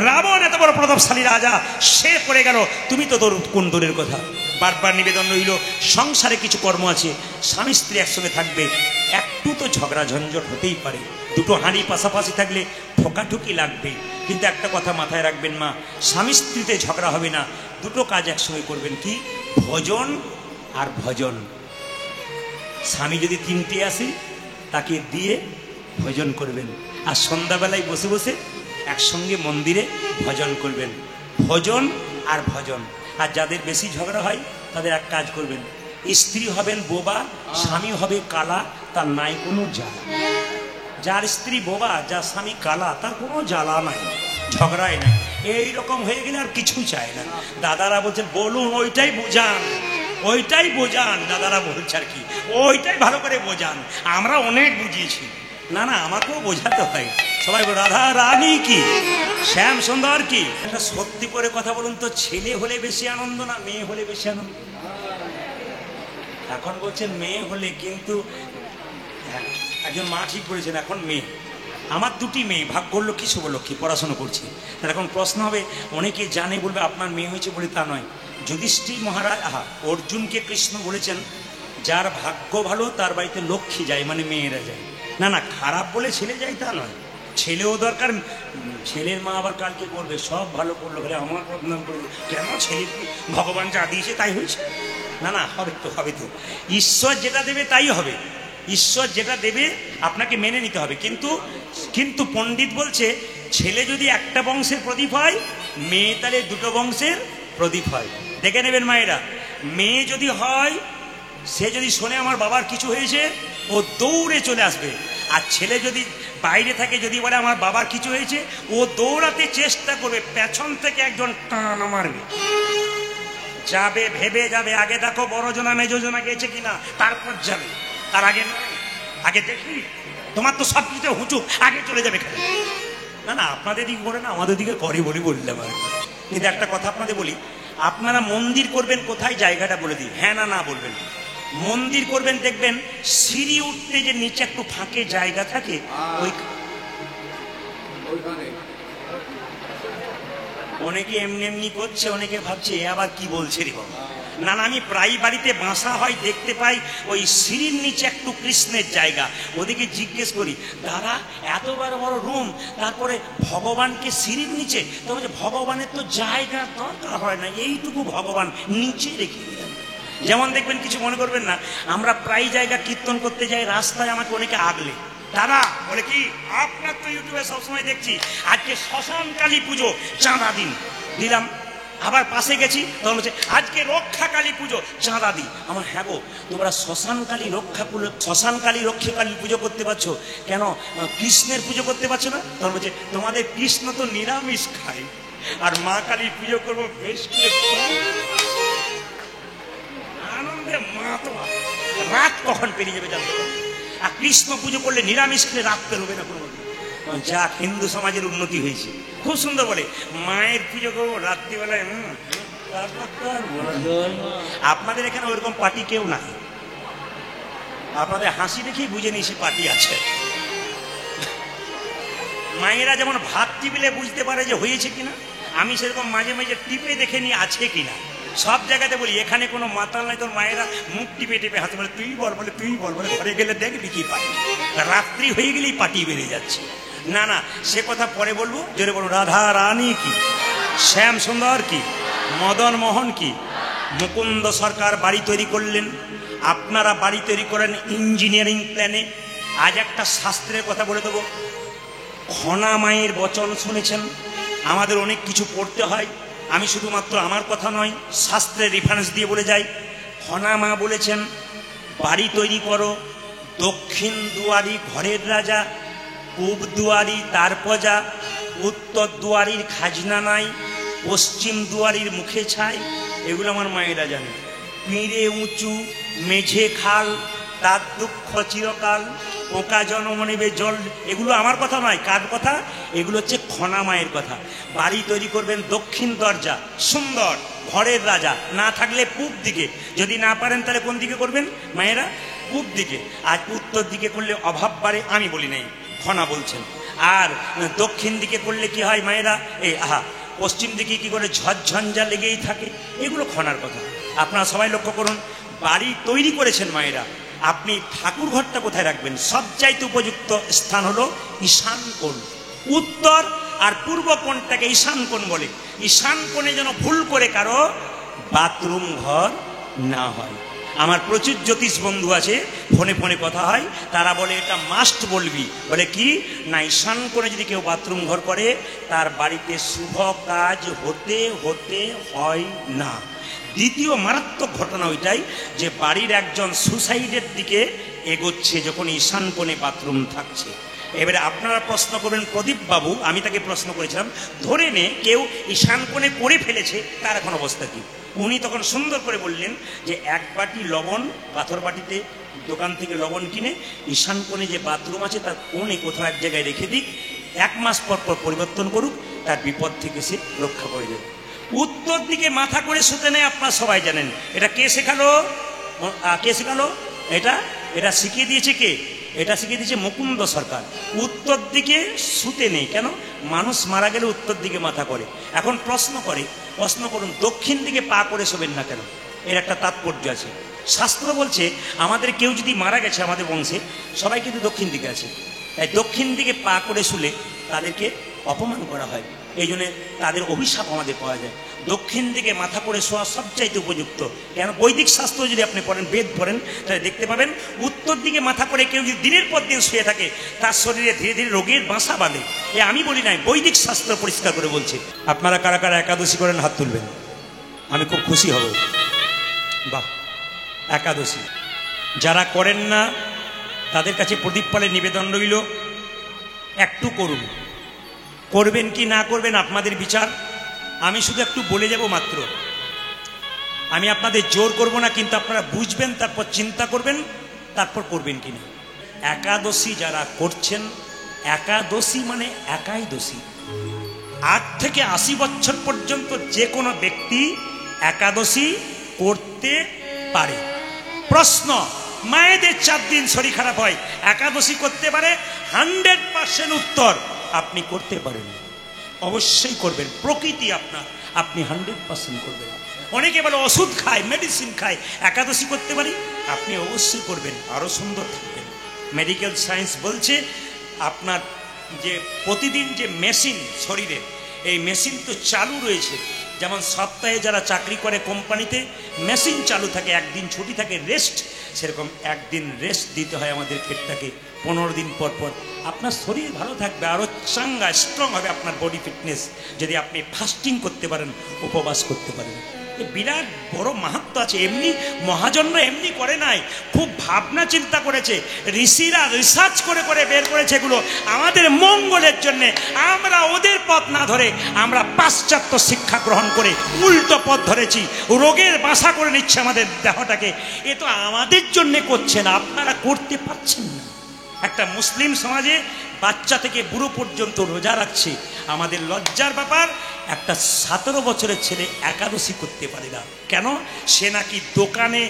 রাবণ এত বড় প্রতাপশালী রাজা, সে পড়ে গেল, তুমি তো কোন দূরের কথা। বারবার নিবেদন রইল, সংসারে কিছু কর্ম আছে, স্বামী স্ত্রী একসঙ্গে থাকবে, একটু তো ঝগড়া ঝঞ্ঝট হতেই পারে। দুটো হাঁড়ি পাশাপাশি থাকলে ঠোকাঠুকি লাগবে। কিন্তু একটা কথা মাথায় রাখবেন মা, স্বামী স্ত্রীতে ঝগড়া হবে না, দুটো কাজ একসঙ্গে করবেন। কি? ভজন আর ভজন। স্বামী যদি তিনটে আসে, তাকে দিয়ে ভজন করবেন। আর সন্ধ্যাবেলায় বসে বসে একসঙ্গে মন্দিরে ভজন করবেন। ভজন আর ভজন। আর যাদের বেশি ঝগড়া হয় তাদের এক কাজ করবেন, স্ত্রী হবেন বোবা, স্বামী হবে কালা, তার নাই কোনো জ্বালা। যার স্ত্রী বোবা, যার স্বামী কালা, তার কোনো জ্বালা নাই, ঝগড়াই নাই। এইরকম হয়ে গেলে আর কিছু চায় না। দাদারা বলছেন বলুন, ওইটাই বোঝান, ওইটাই বোঝান। দাদারা বলছে আর কি, ওইটাই ভালো করে বোঝান। আমরা অনেক বুঝিয়েছি। না না, আমাকেও বোঝাতে হয়। সবাই রাধা রানী কি, শ্যাম সুন্দর কি। একটা সত্যি করে কথা বলুন তো, ছেলে হলে বেশি আনন্দ না মেয়ে হলে বেশি আনন্দ? এখন বলছেন মেয়ে হলে, কিন্তু একজন মা ঠিক বলেছেন এখন মেয়ে। আমার দুটি মেয়ে, ভাগ্য লক্ষ্মী শুভলক্ষ্মী, পড়াশোনা করছে। তার এখন প্রশ্ন হবে, অনেকে জানে বলবে আপনার মেয়ে হয়েছে বলে, তা নয়। যুধিষ্ঠির মহারাজ, অর্জুনকে কৃষ্ণ বলেছেন যার ভাগ্য ভালো তার বাড়িতে লক্ষ্মী যায়, মানে মেয়েরা যায়। না না, খারাপ বলে ছেলে যায় তা নয়, ছেলেও দরকার। ছেলের মা আবার কালকে বলবে সব ভালো করলো, বলে আমার বদনাম করলো কেন? ছেলে ভগবান যা দিয়েছে তাই হয়েছে। না না, হবে তো, হবে তো। ঈশ্বর যেটা দেবে তাই হবে। ঈশ্বর যেটা দেবে আপনাকে মেনে নিতে হবে। কিন্তু পণ্ডিত বলছে, ছেলে যদি একটা বংশের প্রদীপ হয়, মেয়ে তাহলে দুটো বংশের প্রদীপ হয়। দেখে নেবেন মায়েরা, মেয়ে যদি হয়, সে যদি শোনে আমার বাবার কিছু হয়েছে, ও দৌড়ে চলে আসবে। আর ছেলে যদি বাইরে থাকে, যদি বলে আমার বাবার কিছু হয়েছে, ও দৌড়াতে চেষ্টা করবে, পেছন থেকে একজন টান মারবে, যাবে, ভেবে যাবে। আগে দেখো বড়জনা মেজজনা গেছে কিনা, তারপর যাবে। তার আগে নয়, আগে দেখি তোমার তো সব কিছু হুচুক, আগে চলে যাবে। না না, আপনাদের দিকে করে না, আমাদের দিকে করে বলি বললাম। কিন্তু একটা কথা আপনাদের বলি, আপনারা মন্দির করবেন কোথায়, জায়গাটা বলে দিই, হ্যাঁ না না বলবেন। মন্দির করবেন, দেখবেন সিঁড়ি উঠতে যে নিচে একটু ফাঁকে জায়গা থাকে, অনেকে এমনি এমনি করছে, অনেকে ভাবছে আবার কি বলছে রে বাবা। না না, আমি প্রায় বাড়িতে বাসা হয় দেখতে পাই, ওই সিঁড়ির নিচে একটু কৃষ্ণের জায়গা। ওদিকে জিজ্ঞেস করি, দাদা এত বড় বড় রুম, তারপরে ভগবানকে সিঁড়ির নিচে? তো বলছে ভগবানের তো জায়গা দরকার হয় না, এইটুকু ভগবান নিচে রেখে দিলেন। যেমন দেখবেন, কিছু মনে করবেন না, আমরা প্রায় জায়গা কীর্তন করতে যাই, রাস্তায় আমাকে অনেকে আগলে, দাদা বলে কি, আপনার তো ইউটিউবে সবসময় দেখছি, আজকে শ্মশান কালী পুজো, চাঁদা দিন। দিলাম। আবার পাশে গেছি, তখন বলছে আজকে রক্ষা কালী পুজো, চাঁদা দিই। আমার, হ্যাঁ গো, তোমরা শ্মশান কালী রক্ষা কালী পুজো করতে পারছো, কেন কৃষ্ণের পুজো করতে পারছো না? তখন বলছে তোমাদের কৃষ্ণ তো নিরামিষ খায়, আর মা কালীর পুজো করবো বেশ করে আনন্দে। মা তো রাত কখন পেরিয়ে যাবে জানতে পারবে। আর কৃষ্ণ পুজো করলে নিরামিষ খেলে রাত পেরোবে না কোনো। যা হিন্দু সমাজের উন্নতি হয়েছে, খুব সুন্দর বলে, মায়ের পুজো করবো রাত্রিবেলায়। আপনাদের এখানে ওইরকম পার্টি কেউ নাই, আপনাদের হাসি দেখেই বুঝে নিয়েছি পার্টি আছে। মায়েরা যেমন ভাত টিপলে বুঝতে পারে যে হয়েছে কিনা, আমি সেরকম মাঝে মাঝে টিপে দেখে নিই আছে কিনা। সব জায়গাতে বলি, এখানে কোনো মাতাল নাই, তোর মায়েরা মুখ টিপে টিপে হাতে বলে তুই বল, বলে তুই বল, বলে ঘরে গেলে দেখবি কি পাই। রাত্রি হয়ে গেলেই পার্টি বেড়ে যাচ্ছে। না না, সে কথা পরে বলবো। জোরে বলুন, রাধা রানী কি, শ্যাম সুন্দর কি, মদন মোহন কি। মুকুন্দ সরকার বাড়ি তৈরি করলেন, আপনারা বাড়ি তৈরি করেন ইঞ্জিনিয়ারিং প্ল্যানে। আজ একটা শাস্ত্রের কথা বলে দেবো। খনা মায়ের বচন শুনেছেন, আমাদের অনেক কিছু পড়তে হয়। আমি শুধুমাত্র আমার কথা নয়, শাস্ত্রের রেফারেন্স দিয়ে বলে যাই। খনা মা বলেছেন, বাড়ি তৈরি করো, দক্ষিণ দুয়ারি ঘরের রাজা, পূব দুয়ারি তার প্রজা, উত্তর দুয়ারির খাজনা নাই, পশ্চিম দুয়ারির মুখে ছাই। এগুলো আমার মায়েরা জানে। পিঁড়ে উঁচু, মেঝে খাল, তার দুঃখ চিরকাল, পোকা জন্ম নেবে জল। এগুলো আমার কথা নয়, কার কথা? এগুলো হচ্ছে খনা মায়ের কথা। বাড়ি তৈরি করবেন দক্ষিণ দরজা, সুন্দর, ঘরের রাজা, না থাকলে পূব দিকে, যদি না পারেন তাহলে কোন দিকে করবেন মায়েরা? পূব দিকে। আর উত্তর দিকে করলে অভাব বাড়ে, আমি বলি নাই, খনা বলছেন। আর দক্ষিণ দিকে করলে কি হয় মায়েরা? পশ্চিম দিকে কি করে ঝড়ঝঞ্ঝা লেগেই থাকে। এগুলো খনার কথা। আপনারা সবাই লক্ষ্য করুন, বাড়ি তৈরি করেছেন মায়েরা, আপনি ঠাকুর ঘরটা কোথায় রাখবেন? সবচাইতে উপযুক্ত স্থান হলো ঈশান কোণ। উত্তর আর পূর্ব কোণটাকে ঈশান কোণ বলে। ঈশান কোণে যেন ভুল করে কারো বাথরুম ঘর না হয়। আমার প্রচুর জ্যোতিষ বন্ধু আছে, ফোনে ফোনে কথা হয়, তারা বলে এটা মাস্ট বলবি। বলে কি না, ঈশান কোণে যদি কেউ বাথরুম ঘর করে তার বাড়িতে শুভ কাজ হতে হতে হয় না। দ্বিতীয় মারাত্মক ঘটনা ওইটাই যে বাড়ির একজন সুসাইডের দিকে এগোচ্ছে যখন ঈশান কোণে বাথরুম থাকছে। এবারে আপনারা প্রশ্ন করবেন, প্রদীপ বাবু, আমি তাকে প্রশ্ন করেছিলাম, ধরে নে কেউ ঈশান কোণে করে ফেলেছে, তার এখন অবস্থা কি? উনি তখন সুন্দর করে বললেন যে এক বাটি লবণ, পাথর বাটিতে দোকান থেকে লবণ কিনে ঈশান কোণে যে বাথরুম আছে তার কোণে কোথাও এক জায়গায় রেখে দিক, 1 মাস পর পর পরিবর্তন করুক, তার বিপদ থেকে সে রক্ষা করে দেবে। উত্তর দিকে মাথা করে শুতে নেই, আপনারা সবাই জানেন। এটা কে শেখালো? কে শেখালো এটা? এটা শিখিয়ে দিয়েছে কে? এটা শিখিয়ে দিয়েছে মুকুন্দ সরকার। উত্তর দিকে শুতে নেই কেন? মানুষ মারা গেলে উত্তর দিকে মাথা করে। এখন প্রশ্ন করুন, দক্ষিণ দিকে পা করে শোবেন না কেন? এর একটা তাৎপর্য আছে। শাস্ত্র বলছে আমাদের কেউ যদি মারা গেছে আমাদের বংশে, সবাই কিন্তু দক্ষিণ দিকে আছে, তাই দক্ষিণ দিকে পা করে শুলে তাদেরকে অপমান করা হয়, এই জন্য তাদের অভিশাপ আমাদের পাওয়া যায়। দক্ষিণ দিকে মাথা করে শোয়া সবচাইতে উপযুক্ত। কেন? বৈদিক শাস্ত্র যদি আপনি পড়েন, বেদ পড়েন, তাহলে দেখতে পাবেন উত্তর দিকে মাথা করে কেউ যদি দিনের পর দিন শুয়ে থাকে তার শরীরে ধীরে ধীরে রোগের বাসা বাঁধে। এ আমি বলি নাই, বৈদিক শাস্ত্র পরিষ্কার করে বলছে। আপনারা কারা কারা একাদশী করেন হাত তুলবেন, আমি খুব খুশি হব। বাহ, একাদশী যারা করেন না তাদের কাছে প্রদীপ পালের নিবেদন রইল, একটু করুন। করবেন কি না করবেন আপনাদের বিচার। আমি শুধু একটু বলে যাব মাত্র, আমি আপনাদের জোর করব না, কিন্তু আপনারা বুঝবেন, তারপর চিন্তা করবেন, তারপর করবেন কিনা। একাদশী যারা করছেন, একাদশী মানে একাই দোষী। 8 থেকে 80 বছর পর্যন্ত যে কোনো ব্যক্তি একাদশী করতে পারে। প্রশ্ন, মায়েদের 4 দিন শরীর খারাপ হয়, একাদশী করতে পারে? 100% উত্তর, আপনি করতে পারেন, অবশ্যই করবেন। প্রকৃতি আপনার, আপনি 100% করবেন। অনেকে বলে ওষুধ খায়, মেডিসিন খায়, একাদশী করতে পারি? আপনি অবশ্যই করবেন, আরো সুন্দর থাকবেন। মেডিকেল সায়েন্স বলছে আপনার যে প্রতিদিন যে মেশিন শরীরে, এই মেশিন তো চালু রয়েছে। যেমন সপ্তাহে যারা চাকরি করে কোম্পানিতে মেশিন চালু থাকে, একদিন ছুটি থাকে, রেস্ট, সেরকম একদিন রেস্ট দিতে হয় আমাদের পেটটাকে 15 দিন পর পর। আপনার শরীর ভালো থাকবে, আরও চাঙ্গা স্ট্রং হবে আপনার বডি ফিটনেস, যদি আপনি ফাস্টিং করতে পারেন, উপবাস করতে পারেন। বিরাট বড় মাহাত্ম্য আছে। এমনি মহাজনরা এমনি করে নাই, খুব ভাবনা চিন্তা করেছে, ঋষিরা রিসার্চ করে করে বের করেছে এগুলো আমাদের মঙ্গলের জন্য। আমরা ওদের পথ না ধরে আমরা পাশ্চাত্য শিক্ষা গ্রহণ করে উল্টো পথ ধরেছি, রোগের বাসা করে নিচ্ছে আমাদের দেহটাকে। এ তো আমাদের জন্য করছে না, আপনারা করতে পারছেন না। একটা মুসলিম সমাজে বাচ্চা থেকে বুড়ো পর্যন্ত রোজা রাখছে, আমাদের লজ্জার ব্যাপার একটা 17 বছরের ছেলে একাদশী করতে পারে না। কেন? সে নাকি দোকানে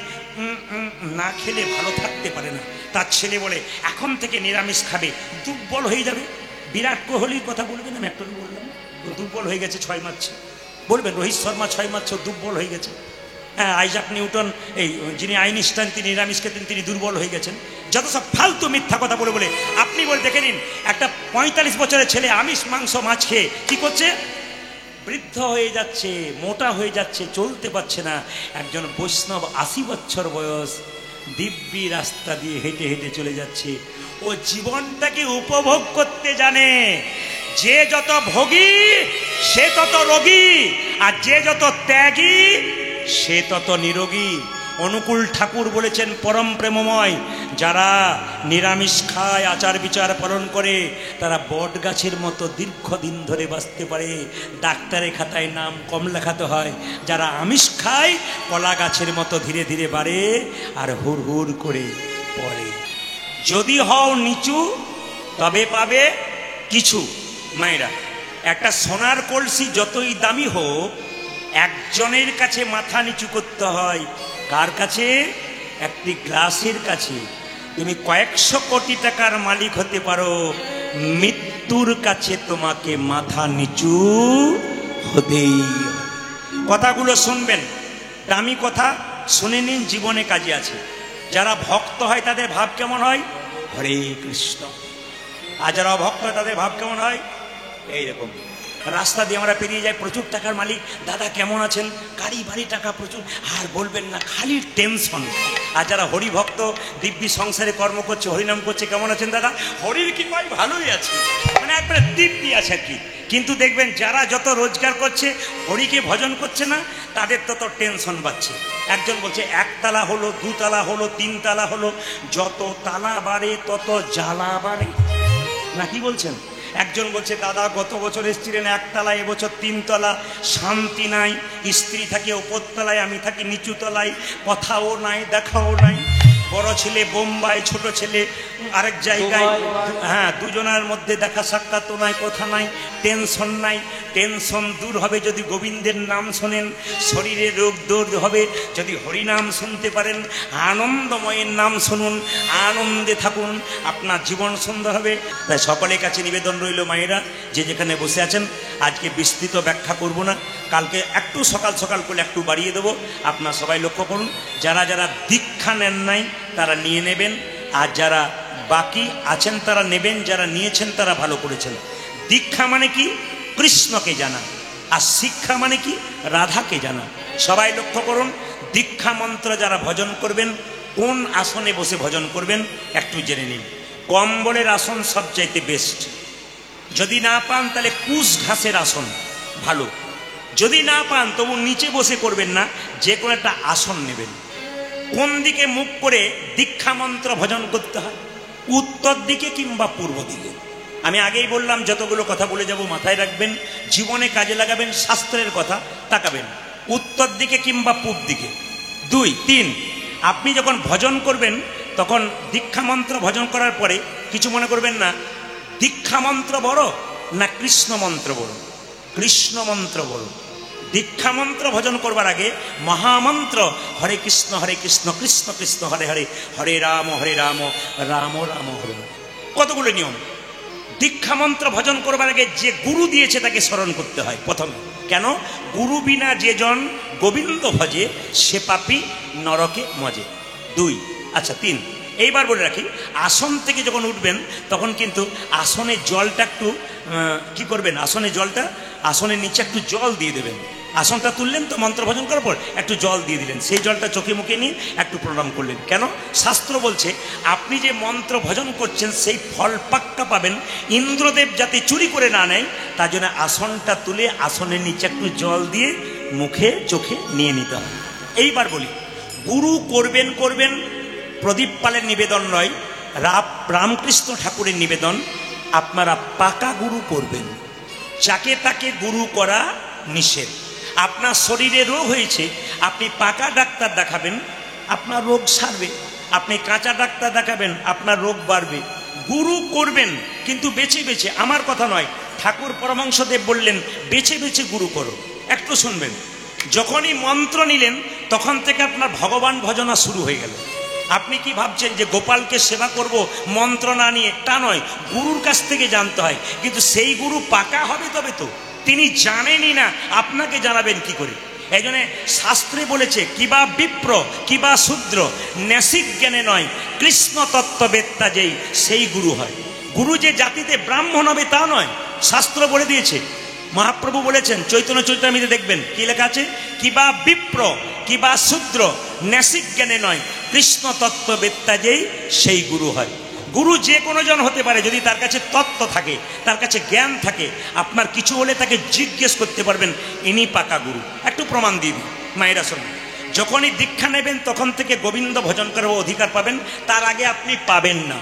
না খেলে ভালো থাকতে পারে না। তার ছেলে বলে এখন থেকে নিরামিষ খাবে, দুর্বল হয়ে যাবে। বিরাট কোহলির কথা বলবেন, আমি একটু বললাম দুর্বল হয়ে গেছে 6 মারছে, বলবেন রোহিত শর্মা 6 মারছে, দুর্বল হয়ে গেছে। হ্যাঁ, আইজাক নিউটন, এই যিনি আইনস্টাইন, তিনি নিরামিষ খেতেন, তিনি দুর্বল হয়ে গেছেন। যত সব ফালতু মিথ্যা কথা বলে বলে আপনি বলে দেখে নিন, একটা 45 বছরের ছেলে আমিষ মাংস মাছ খেয়ে কি করছে? বৃদ্ধ হয়ে যাচ্ছে, মোটা হয়ে যাচ্ছে, চলতে পারছে না। একজন বৈষ্ণব 80 বছর বয়স, দিব্যি রাস্তা দিয়ে হেঁটে হেঁটে চলে যাচ্ছে। ও জীবনটাকে উপভোগ করতে জানে। যে যত ভোগী সে তত রোগী। আর যে যত ত্যাগী সে তত নিরোগী। অনুকূল ঠাকুর বলেছেন পরম প্রেমময়, যারা নিরামিষ খায়, আচার বিচার পালন করে, তারা বট গাছের মতো দীর্ঘদিন ধরে বাঁচতে পারে। ডাক্তারের খাতায় নাম কম লেখাতে হয়। যারা আমিষ খায় কলা গাছের মতো ধীরে ধীরে বাড়ে আর হুর হুর করে পড়ে। যদি হও নিচু তবে পাবে কিছু। মায়েরা, একটা সোনার কলসি যতই দামি হোক, একজনের কাছে মাথা নিচু করতে হয়। কার কাছে? একটি গ্লাসের কাছে। তুমি কয়েকশো কোটি টাকার মালিক হতে পারো, মৃত্যুর কাছে তোমাকে মাথা নিচু হতেই। কথাগুলো শুনবেন, দামি কথা, শুনে নিন, জীবনে কাজে আছে। যারা ভক্ত হয় তাদের ভাব কেমন হয়? হরে কৃষ্ণ। আর যারা অভক্ত হয় তাদের ভাব কেমন হয়? এইরকম। রাস্তা দিয়ে আমরা পেরিয়ে যাই, প্রচুর টাকার মালিক, দাদা কেমন আছেন? গাড়ি বাড়ি টাকা প্রচুর, আর বলবেন না, খালি টেনশন। আর যারা হরিভক্ত, দিব্যি সংসারে কর্ম করছে, হরিনাম করছে, কেমন আছেন দাদা? হরির কি পাই, ভালোই আছে, মানে একবারে দিব্যি আছে আর কি। কিন্তু দেখবেন যারা যত রোজগার করছে, হরিকে ভজন করছে না, তাদের তত টেনশন বাড়ছে। একজন বলছে একতলা হলো, দুতলা হলো, তিনতলা হলো, যত তালা বাড়ে তত জ্বালা বাড়ে, না কি বলছেন? একজন বলছে দাদা গত বছর এসেছিলেন একতলায়, এবছর তিনতলা, শান্তি নাই, স্ত্রী থাকে ওপরতলায়, আমি থাকি নিচুতলায়, কথাও নাই দেখাও নাই। বড় ছেলে বোম্বাই, ছোট ছেলে আরেক জায়গায়, হ্যাঁ, দুজনের মধ্যে দেখা সাক্ষাৎ নাই, কথা নাই, টেনশন নাই। টেনশন দূর হবে যদি গোবিন্দের নাম শোনেন, শরীরে রোগ দূর হবে যদি হরিনাম শুনতে পারেন। আনন্দময়ের নাম শুনুন, আনন্দে থাকুন, আপনার জীবন সুন্দর হবে। তাই সকলের কাছে নিবেদন রইল মায়েরা, যে যেখানে বসে আছেন, আজকে বিস্তৃত ব্যাখ্যা করব না, কালকে একটু সকাল সকাল করে একটু বাড়িয়ে দেবো। আপনার সবাই লক্ষ্য করুন, যারা যারা দীক্ষা নেন নাই তারা নিয়ে নেবেন, আর যারা বাকি আছেন তারা নেবেন, যারা নিয়েছেন তারা ভালো করেছেন। দীক্ষা মানে কি? কৃষ্ণকে জানা। আর শিক্ষা মানে কি? রাধাকে জানা। সবাই লক্ষ্য করুন, দীক্ষা মন্ত্র যারা ভজন করবেন, কোন আসনে বসে ভজন করবেন একটু জেনে নিন। কম্বলের আসন সবচাইতে বেস্ট। যদি না পান তাহলে কুশ ঘাসের আসন ভালো। যদি না পান তবু নিচে বসে করবেন না, যে কোনো একটা আসন নেবেন। কোন দিকে মুখ করে দীক্ষা মন্ত্র ভজন করতে হয়? উত্তর দিকে কিংবা পূর্ব দিকে। আমি আগেই বললাম, যতগুলো কথা বলে যাব মাথায় রাখবেন, জীবনে কাজে লাগাবেন, শাস্ত্রের কথা তাকাবেন। উত্তর দিকে কিংবা পূর্ব দিকে। 2, 3, আপনি যখন ভজন করবেন তখন দীক্ষা মন্ত্র ভজন করার পরে কিছু মনে করবেন না, দীক্ষা মন্ত্র বড় না কৃষ্ণ মন্ত্র বড়? কৃষ্ণ মন্ত্র বড়। দীক্ষা মন্ত্র ভজন করবার আগে মহামন্ত্র হরে কৃষ্ণ কৃষ্ণ কৃষ্ণ হরে হরে, হরে রাম রাম রাম হরে। কতগুলো নিয়ম। দীক্ষা মন্ত্র ভজন করবার আগে যে গুরু দিয়েছে তাকে স্মরণ করতে হয় প্রথমে। কেন? গুরু বিনা যে জন গোবিন্দ ভজে, সে পাপী নরকে মজে। 2, আচ্ছা 3, এইবার বলে রাখি, আসন থেকে যখন উঠবেন তখন কিন্তু আসনের জলটা একটু কি করবেন, আসনের নিচে একটু জল দিয়ে দেবেন। আসনটা তুললেন তো মন্ত্র ভজন করার পর একটু জল দিয়ে দিলেন, সেই জলটা চোখে মুখে নিয়ে একটু প্রণাম করলেন। কেন? শাস্ত্র বলছে আপনি যে মন্ত্র ভজন করছেন সেই ফল পাক্কা পাবেন, ইন্দ্রদেব যাতে চুরি করে না নেয়, তার জন্য আসনটা তুলে আসনের নিচে একটু জল দিয়ে মুখে চোখে নিয়ে নিতে হবে। এইবার বলি, গুরু করবেন প্রদীপ পালের নিবেদন নয়, রামকৃষ্ণ ঠাকুরের নিবেদন। আপনারা পাকা গুরু করবেন, যাকে তাকে গুরু করা নিষেধ। আপনার শরীরে রোগ হয়েছে, আপনি পাকা ডাক্তার দেখাবেন, আপনার রোগ সারবে। আপনি কাঁচা ডাক্তার দেখাবেন, আপনার রোগ বাড়বে। গুরু করবেন কিন্তু বেছে বেছে, আমার কথা নয়, ঠাকুর পরমহংসদেব বললেন বেছে বেছে গুরু করো। একটু শুনবেন, যখনই মন্ত্র নিলেন তখন থেকে আপনার ভগবান ভজনা শুরু হয়ে গেল। আপনি কি ভাবছেন যে গোপালকে সেবা করব মন্ত্র না নিয়ে? তা নয়, গুরুর কাছ থেকে জানতে হয়। কিন্তু সেই গুরু পাকা হবে তবে তো, তিনি জানেনই না, আপনাকে জানাবেন কি করে? এই জন্য শাস্ত্রে বলেছে, কিবা বিপ্র কিবা শূদ্র, ন্যাসিক জ্ঞানে নয়, কৃষ্ণ তত্ত্ববেত্তা যেই সেই গুরু হয়। গুরু যে জাতিতে ব্রাহ্মণ হবে তা নয়, শাস্ত্র বলে দিয়েছে। মহাপ্রভু বলেছেন, চৈতন্য চরিতামৃতে দেখবেন কি লেখা আছে, কিবা বিপ্র কিবা শূদ্র, ন্যাসিক জ্ঞানে নয়, কৃষ্ণ তত্ত্ববেত্তা যেই সেই গুরু হয়। গুরু যে কোনো জন হতে পারে, যদি তার কাছে তত্ত্ব থাকে, তার কাছে জ্ঞান থাকে, আপনার কিছু হলে তাকে জিজ্ঞেস করতে পারবেন, ইনি পাকা গুরু। একটু প্রমাণ দিয়ে দিই, মায়েরা শোনেন। যখনই দীক্ষা নেবেন তখন থেকে গোবিন্দ ভজন করার অধিকার পাবেন, তার আগে আপনি পাবেন না।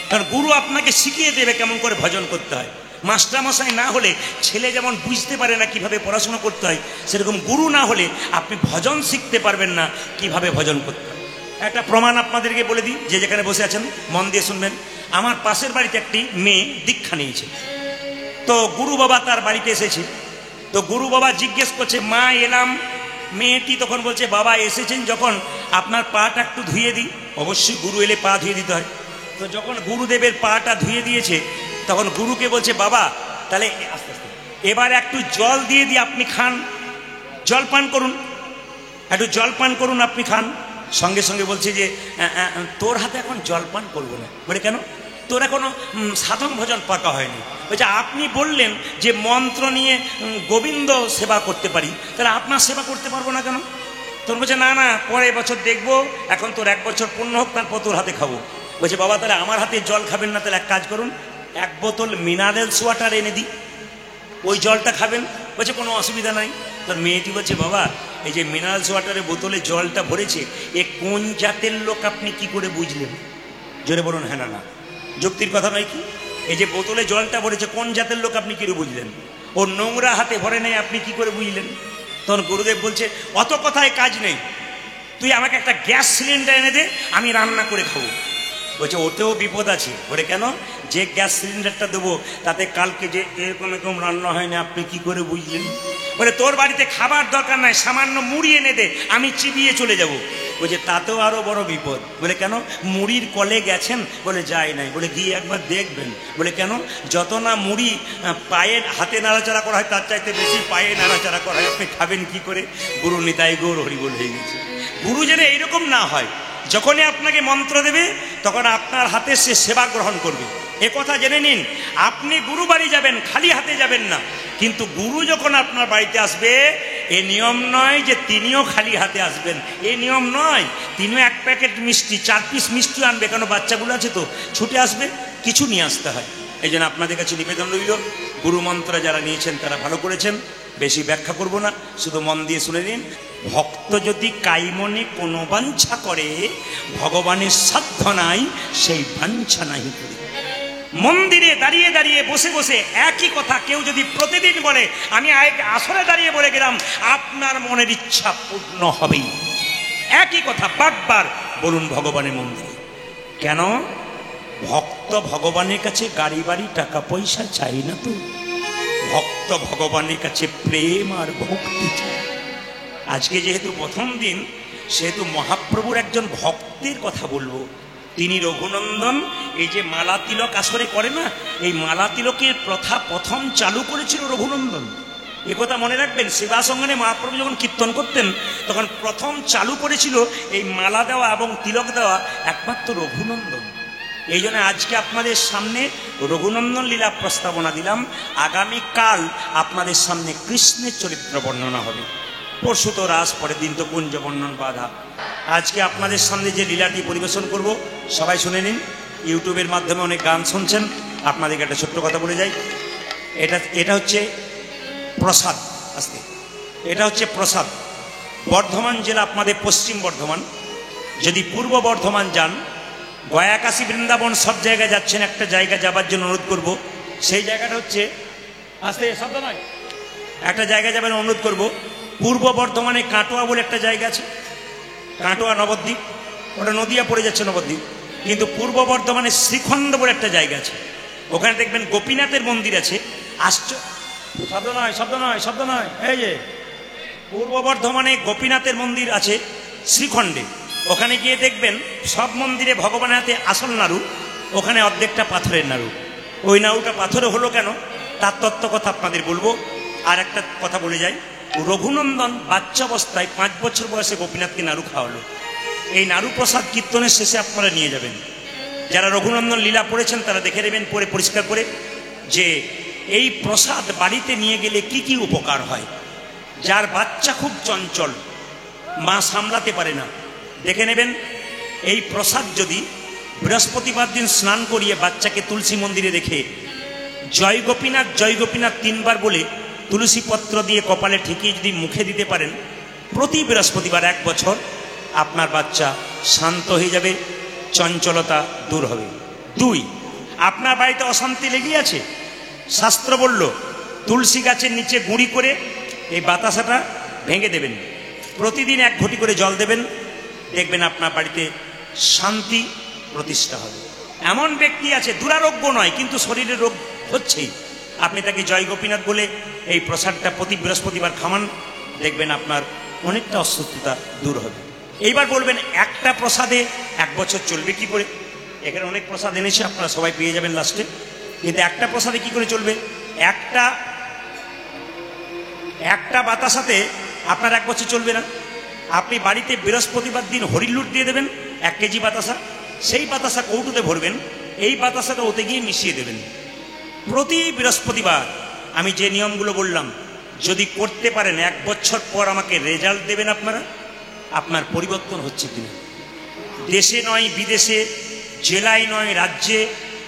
কারণ গুরু আপনাকে শিখিয়ে দেবে কেমন করে ভজন করতে হয়। মাস্টারমশাই না হলে ছেলে যেমন বুঝতে পারে না কিভাবে পড়াশোনা করতে হয়, সেরকম গুরু না হলে আপনি ভজন শিখতে পারবেন না কিভাবে ভজন করতে হয়। একটা প্রমাণ আপনাদেরকে বলে দিই, যে যেখানে বসে আছেন মন দিয়ে শুনবেন। আমার পাশের বাড়িতে একটি মেয়ে দীক্ষা নিয়েছে, তো গুরু বাবা তার বাড়িতে এসেছে। তো গুরু বাবা জিজ্ঞেস করছে, মা এলাম। মেয়েটি তখন বলছে, বাবা এসেছেন যখন আপনার পাটা একটু ধুয়ে দিই। অবশ্যই গুরু এলে পা ধুয়ে দিতে হয়। তো যখন গুরুদেবের পাটা ধুয়ে দিয়েছে, তখন গুরুকে বলছে, বাবা তাহলে আস্তে আস্তে এবার একটু জল দিয়ে দিই, আপনি খান, জল পান করুন, একটু জল পান করুন, আপনি খান। সঙ্গে সঙ্গে বলছে যে তোর হাতে এখন জল পান করবো না। বলে কেন? তোর এখনো সাধন ভজন পাকা হয়নি। বলছে আপনি বললেন যে মন্ত্র নিয়ে গোবিন্দ সেবা করতে পারি, তাহলে আপনার সেবা করতে পারবো না কেন? তোর বলছে না না, পরে বছর দেখবো, এখন তোর 1 বছর পূর্ণ হোক, তারপর তোর হাতে খাবো। বলছে বাবা তাহলে আমার হাতে জল খাবেন না, তাহলে এক কাজ করুন, 1 বোতল মিনারেলস ওয়াটার এনে দিই, ওই জলটা খাবেন। বলছে কোনো অসুবিধা নাই। তোর মেয়েটি বলছে, বাবা এই যে মিনারেলস ওয়াটারের বোতলে জলটা ভরেছে, এ কোন জাতের লোক আপনি কি করে বুঝলেন? জোরে বলুন হ্যাঁ না না, যুক্তির কথা নয় কি? এই যে বোতলে জলটা ভরেছে, কোন জাতের লোক আপনি কি করে বুঝলেন? ও নোংরা হাতে ভরে নেই, আপনি কি করে বুঝলেন? তখন গুরুদেব বলছে, অত কথায় কাজ নেই, তুই আমাকে একটা গ্যাস সিলিন্ডার এনে দে, আমি রান্না করে খাবো। বলছে ওতেও বিপদ আছে। বলে কেন? যে গ্যাস সিলিন্ডারটা দেবো তাতে কালকে যে এরকম এরকম রান্না হয় না, আপনি কি করে বুঝলেন? বলে তোর বাড়িতে খাবার দরকার নাই, সামান্য মুড়ি এনে দে, আমি চিবিয়ে চলে যাব। বলছে তাতেও আরো বড় বিপদ। বলে কেন? মুড়ির কলে গেছেন? বলে যাই নাই। বলে গিয়ে একবার দেখবেন। বলে কেন? যত না মুড়ি পায়ে হাতে নাড়াচাড়া করা হয়, তার চাইতে বেশি পায়ে নাড়াচাড়া করা হয়, আপনি খাবেন কি করে? গুরু নিতাই গৌর হরিবোল হয়ে গেছে। গুরু যেন এইরকম না হয়, যখনই আপনাকে মন্ত্র দেবে তখন আপনার হাতে সে সেবা গ্রহণ করবে। এ কথা জেনে নিন, আপনি গুরু বাড়ি যাবেন, খালি হাতে যাবেন না, কিন্তু গুরু যখন আপনার বাড়িতে আসবে, এ নিয়ম নয় যে তিনিও খালি হাতে আসবেন, এ নিয়ম নয়। তিনিও 1 প্যাকেট মিষ্টি, 4 পিস মিষ্টি আনবে, কেন বাচ্চাগুলো আছে তো, ছুটে আসবে, কিছু নিয়ে আসতে হয়। এই জন্য আপনাদের কাছে নিবেদন রইল, গুরু মন্ত্র যারা নিয়েছেন তারা ভালো করেছেন, বেশি ব্যাখ্যা করব না, শুধু মন দিয়ে শুনে নিন। ভক্ত যদি কাইমনে কোনো বাঞ্ছা করে, ভগবানের সাধ্য নাই সেই বাঞ্ছা নাই করে। মন্দিরে দাঁড়িয়ে দাঁড়িয়ে বসে বসে একই কথা কেউ যদি প্রতিদিন বলে, আমি আসরে দাঁড়িয়ে বলে গেলাম, আপনার মনের ইচ্ছা পূর্ণ হবেই। একই কথা বারবার বলুন ভগবানের মন্দিরে। কেন? ভক্ত ভগবানের কাছে গাড়ি বাড়ি টাকা পয়সা চাই না তো, ভক্ত ভগবানের কাছে প্রেম আর ভক্তি চায়। আজকে যেহেতু প্রথম দিন, সেহেতু মহাপ্রভুর একজন ভক্তের কথা বলবো। তিনি রঘুনন্দন। এই যে মালা তিলক আসরে করে না, এই মালা তিলকের প্রথা প্রথম চালু করেছিল রঘুনন্দন। এ কথা মনে রাখবেন, সেবাসঙ্গনে মহাপ্রভু যখন কীর্তন করতেন তখন প্রথম চালু করেছিল এই মালা দেওয়া এবং তিলক দেওয়া একমাত্র রঘুনন্দন। এই জন্য আজকে আপনাদের সামনে রঘুনন্দন লীলা প্রস্তাবনা দিলাম। আগামীকাল আপনাদের সামনে কৃষ্ণের চরিত্র বর্ণনা হবে। পরশু তো রাস, পরের দিন তো কুঞ্জ বর্ণন বাধা। আজকে আপনাদের সামনে যে লীলাটি পরিবেশন করব, সবাই শুনে নিন। ইউটিউবের মাধ্যমে অনেক গান শুনছেন, আপনাদেরকে একটা ছোট্ট কথা বলে যাই। এটা হচ্ছে প্রসাদ। আজকে এটা হচ্ছে প্রসাদ। বর্ধমান জেলা আপনাদের পশ্চিম বর্ধমান, যদি পূর্ব বর্ধমান যান, গয়া কাশী বৃন্দাবন সব জায়গায় যাচ্ছেন, একটা জায়গা যাবার জন্য অনুরোধ করব। সেই জায়গাটা হচ্ছে, আস্তে শব্দ নয়, একটা জায়গা যাবেন অনুরোধ করব। পূর্ব বর্ধমানে কাটোয়া বলে একটা জায়গা আছে, কাটোয়া নবদ্বীপ, ওটা নদিয়া পড়ে যাচ্ছে নবদ্বীপ, কিন্তু পূর্ব বর্ধমানে শ্রীখণ্ড বলে একটা জায়গা আছে, ওখানে দেখবেন গোপীনাথের মন্দির আছে। শব্দ নয়, শব্দ নয়, শব্দ নয়। এই যে পূর্ব বর্ধমানে গোপীনাথের মন্দির আছে শ্রীখণ্ডে, ওখানে গিয়ে দেখবেন সব মন্দিরে ভগবানের হাতে আসল নাড়ু, ওখানে অর্ধেকটা পাথরের নাড়ু। ওই নাড়ুটা পাথরে হলো কেন, তার তত্ত্ব কথা আপনাদের বলবো। আর একটা কথা বলে যাই, রঘুনন্দন বাচ্চা অবস্থায় 5 বছর বয়সে গোপীনাথকে নাড়ু খাওয়ালো। এই নাড়ু প্রসাদ কীর্তনের শেষে আপনারা নিয়ে যাবেন। যারা রঘুনন্দন লীলা পড়েছেন তারা দেখে নেবেন পরে পরিষ্কার করে, যে এই প্রসাদ বাড়িতে নিয়ে গেলে কি কি উপকার হয়। যার বাচ্চা খুব চঞ্চল, মা সামলাতে পারে না, দেখে নেবেন এই প্রসাদ যদি বৃহস্পতিবার দিন স্নান করিয়ে বাচ্চাকে তুলসী মন্দিরে রেখে জয় গোপীনাথ 3বার বলে তুলসী পত্র দিয়ে কপালে ঠেকিয়ে যদি মুখে দিতে পারেন, প্রতি বৃহস্পতিবার 1 বছর আপনার বাচ্চা শান্ত হয়ে যাবে, চঞ্চলতা দূর হবে। 2, আপনার বাড়িতে অশান্তি লেগে আছে, শাস্ত্র বলল তুলসী গাছের নিচে গুঁড়ি করে এই বাতাসাটা ভেঙে দেবেন, প্রতিদিন 1 ঘটি করে জল দেবেন, দেখবেন আপনার বাড়িতে শান্তি প্রতিষ্ঠা হবে। এমন ব্যক্তি আছে দুরারোগ্য নয় কিন্তু শরীরে রোগ হচ্ছেই, আপনি তাকে জয় গোপীনাথ বলে এই প্রসাদটা প্রতি বৃহস্পতিবার খামান, দেখবেন আপনার অনেকটা অসুস্থতা দূর হবে। এইবার বলবেন একটা প্রসাদে 1 বছর চলবে কি করে? এখানে অনেক প্রসাদ এনেছে, আপনারা সবাই পেয়ে যাবেন লাস্টে, কিন্তু একটা প্রসাদে কি করে চলবে? একটা বাতাসাতে আপনার 1 বছর চলবে না। আপনি বাড়িতে বৃহস্পতিবার দিন হরিলুট দিয়ে দেবেন 1 কেজি বাতাসা, সেই বাতাসা কৌটোতে ভরবেন, এই বাতাসাটা ওতে গিয়ে মিশিয়ে দেবেন। প্রতি বৃহস্পতিবার আমি যে নিয়মগুলো বললাম যদি করতে পারেন 1 বছর পর আমাকে রেজাল্ট দেবেন আপনারা, আপনার পরিবর্তন হচ্ছে কিনা। দেশে নয় বিদেশে, জেলায় নয় রাজ্যে,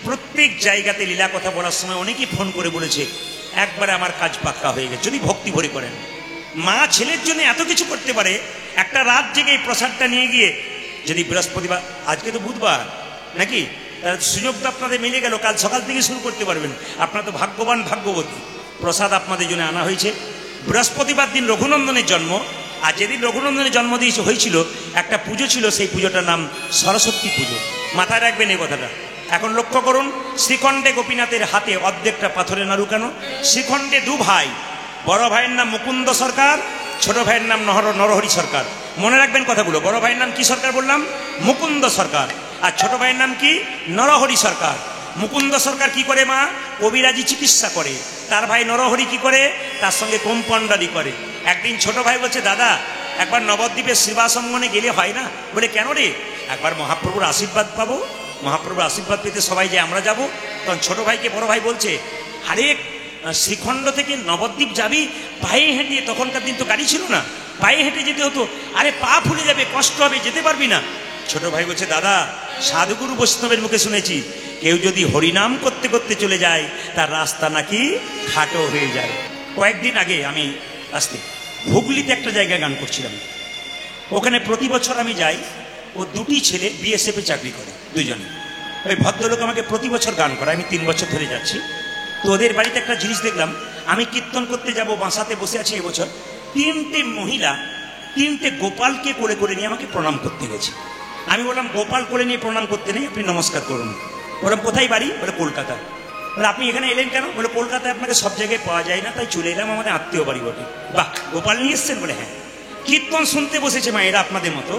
প্রত্যেক জায়গাতে লীলা কথা বলার সময় অনেকেই ফোন করে বলেছে একবারে আমার কাজ পাক্কা হয়ে গেছে, যদি ভক্তি ভরে করেন। মা ছেলের জন্য এত কিছু করতে পারে, একটা রাত জেগে এই প্রসাদটা নিয়ে গিয়ে যদি বৃহস্পতিবার, আজকে তো বুধবার নাকি, তার সুযোগ তো আপনাদের মিলে গেল, কাল সকাল থেকে শুরু করতে পারবেন। আপনারা তো ভাগ্যবান ভাগ্যবতী, প্রসাদ আপনাদের জন্য আনা হয়েছে। বৃহস্পতিবার দিন রঘুনন্দনের জন্ম, আর যেদিন রঘুনন্দনের জন্ম হয়েছিল একটা পুজো ছিল, সেই পুজোটার নাম সরস্বতী পুজো, মাথায় রাখবেন এই কথাটা। এখন লক্ষ্য করুন, শ্রীখণ্ডে গোপীনাথের হাতে অর্ধেকটা পাথরে না লুকানো। শ্রীখণ্ডে 2 ভাই, বড় ভাইয়ের নাম মুকুন্দ সরকার, ছোট ভাইয়ের নাম নরহরি সরকার। মনে রাখবেন কথাগুলো, বড় ভাইয়ের নাম কি সরকার বললাম? মুকুন্দ সরকার। আর ছোট ভাইয়ের নাম কি? নরহরি সরকার। মুকুন্দ সরকার কি করে মা? কবিরাজি চিকিৎসা করে। তার ভাই নরহরি কি করে? তার সঙ্গে কম্পাউন্ডারি করে। একদিন ছোট ভাই বলছে, দাদা একবার নবদ্বীপের সেবাসঙ্গনে গেলে হয় না? বলে কেন রে? একবার মহাপ্রভুর আশীর্বাদ পাবো। মহাপ্রভুর আশীর্বাদ পেতে সবাই যে আমরা যাব। তখন ছোট ভাইকে বড় ভাই বলছে, আরে শ্রীখণ্ড থেকে নবদ্বীপ যাবি পায়ে হেঁটে, তখনকার দিন তো গাড়ি ছিল না, পায়ে হেঁটে যেতে হতো, আরে পা ফুলে যাবে, কষ্ট হবে, যেতে পারবি না। ছোট ভাই বলছে, দাদা সাধুগুরু বৈষ্ণবের মুখে শুনেছি কেউ যদি হরিনাম করতে করতে চলে যায় তার রাস্তা নাকি খাটো হয়ে যায়। কয়েকদিন আগে আমি আসতে হুগলিতে একটা জায়গায় গান করছিলাম, ওখানে প্রতি বছর আমি যাই। ও 2টি ছেলে বিএসএফে চাকরি করে, 2জনে। ওই ভদ্রলোক আমাকে প্রতি বছর গান করে, আমি 3 বছর ধরে যাচ্ছি। তো ওদের বাড়িতে একটা জিনিস দেখলাম, আমি কীর্তন করতে যাব, বাসাতে বসে আছি এবছর, 3টে মহিলা 3টে গোপালকে কোলে করে নিয়ে আমাকে প্রণাম করতে গেছে। আমি বললাম গোপাল কোলে নিয়ে প্রণাম করতে নেই, আপনি নমস্কার করুন। বললাম কোথায় বাড়ি? বলে কলকাতা। বলে আপনি এখানে এলেন কেন? বলে কলকাতায় আপনাকে সব জায়গায় পাওয়া যায় না, তাই চলে এলাম, আমাদের আত্মীয় বাড়ি বটে। বাহ, গোপাল নিয়ে এসছেন? বলে হ্যাঁ। কীর্তন শুনতে বসেছে মায়েরা আপনাদের মতো,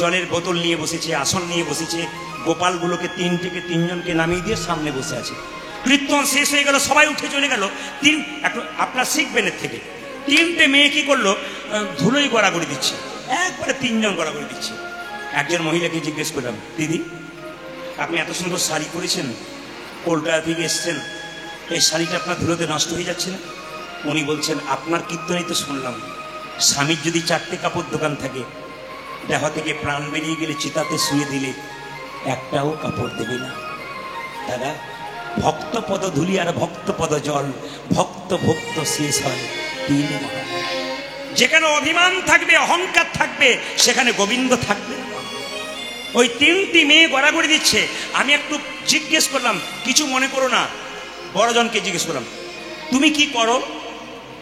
জলের বোতল নিয়ে বসেছে, আসন নিয়ে বসেছে, গোপালগুলোকে 3জনকে নামিয়ে দিয়ে সামনে বসে আছে। কীর্তন শেষ হয়ে গেল, সবাই উঠে চলে গেল। আপনার শিখবেন এর থেকে, 3টে মেয়ে কি করলো, ধুলোই গড়াগড়ি দিচ্ছে, একবারে 3জন গড়াগড়ি দিচ্ছে। একজন মহিলাকে জিজ্ঞেস করলাম, দিদি আপনি এত সুন্দর শাড়ি পরেছেন, কলকাতা থেকে এসছেন, এই শাড়িটা আপনার ধুলোতে নষ্ট হয়ে যাচ্ছে না? উনি বলছেন, আপনার কীর্তনই তো শুনলাম, স্বামীর যদি 4টে কাপড় দোকান থাকে, দেহ থেকে প্রাণ বেরিয়ে গেলে চিতাতে শুয়ে দিলে একটাও কাপড় দেবে না। দাদা, ভক্ত পদ ধুলি আর ভক্ত পদ জল, ভক্ত ভক্ত শেষ হয় 3 মহান। যেখানে অভিমান থাকবে, অহংকার থাকবে, সেখানে গোবিন্দ থাকবে। ওই 3টি মেয়ে গড়াগড়ি দিচ্ছে। আমি একটু জিজ্ঞেস করলাম, কিছু মনে করো না, বড়জনকে জিজ্ঞেস করলাম, তুমি কি করো?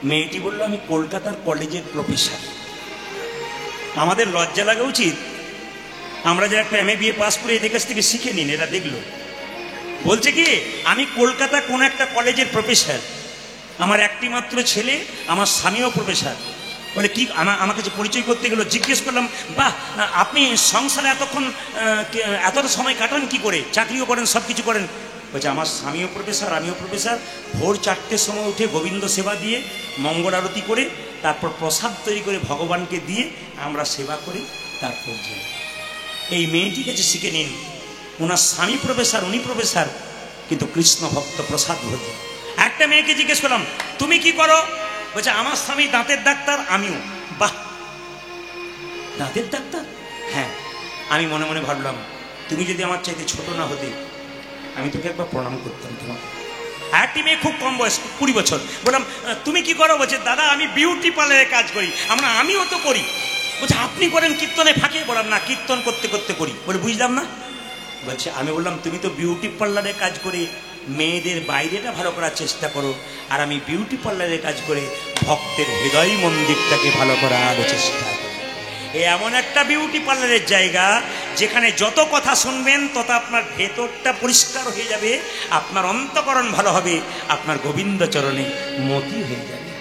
মেয়েটি বললো, আমি কলকাতার কলেজের প্রফেসর। আমাদের লজ্জা লাগা উচিত, আমরা যারা একটা MA BA পাস করে এদের কাছ থেকে শিখে নিন। এরা দেখলো, বলছে কি আমি কলকাতা কোন একটা কলেজের প্রফেসর, আমার একটি মাত্র ছেলে, আমার স্বামীও প্রফেসর। বলে কি? আমার কাছে পরিচয় করতে গেল। জিজ্ঞেস করলাম, বাহ, আপনি সংসারে এতটা সময় কাটান কি করে? চাকরিও করেন, সব কিছু করেন। বলছে আমার স্বামীও প্রফেসর, আমিও প্রফেসর। ভোর 4টের সময় উঠে গোবিন্দ সেবা দিয়ে, মঙ্গল আরতি করে, তারপর প্রসাদ তৈরি করে ভগবানকে দিয়ে আমরা সেবা করি, তারপর যাই। এই মেয়েটির কাছে শিখে নিন, ওনার স্বামী প্রফেসর, উনি প্রফেসর, কিন্তু কৃষ্ণ ভক্ত, প্রসাদ ভোজ। একটা মেয়েকে জিজ্ঞেস করলাম, তুমি কি করো? বলছে আমার স্বামী দাঁতের ডাক্তার, আমিও। বাহ, দাঁতের ডাক্তার? হ্যাঁ। আমি মনে মনে ভাবলাম, তুমি যদি আমার চাইতে ছোট না হতে আমি তোকে একবার প্রণাম করতাম তোমাকে। আরেকটি মেয়ে খুব কম বয়স, 20 বছর। বললাম তুমি কি করো? বলছে দাদা আমি বিউটি পার্লারে কাজ করি। আমরা আমিও তো করি। বলছে আপনি করেন কীর্তনে ফাঁকে? বললাম না, কীর্তন করতে করতে করি। বলে বুঝলাম না। বলছে আমি বললাম তুমি তো বিউটি পার্লারে কাজ করে মেয়েদের বাইরেটা ভালো করার চেষ্টা করো, আর আমি বিউটি পার্লারে কাজ করে ভক্তের হৃদয় মন্দিরটাকে ভালো করার চেষ্টা করি। এমন একটা বিউটি পার্লারের জায়গা যেখানে যত কথা শুনবেন তত আপনার ভেতরটা পরিষ্কার হয়ে যাবে, আপনার অন্তঃকরণ ভালো হবে, আপনার গোবিন্দ চরণে মতি হয়ে যাবে।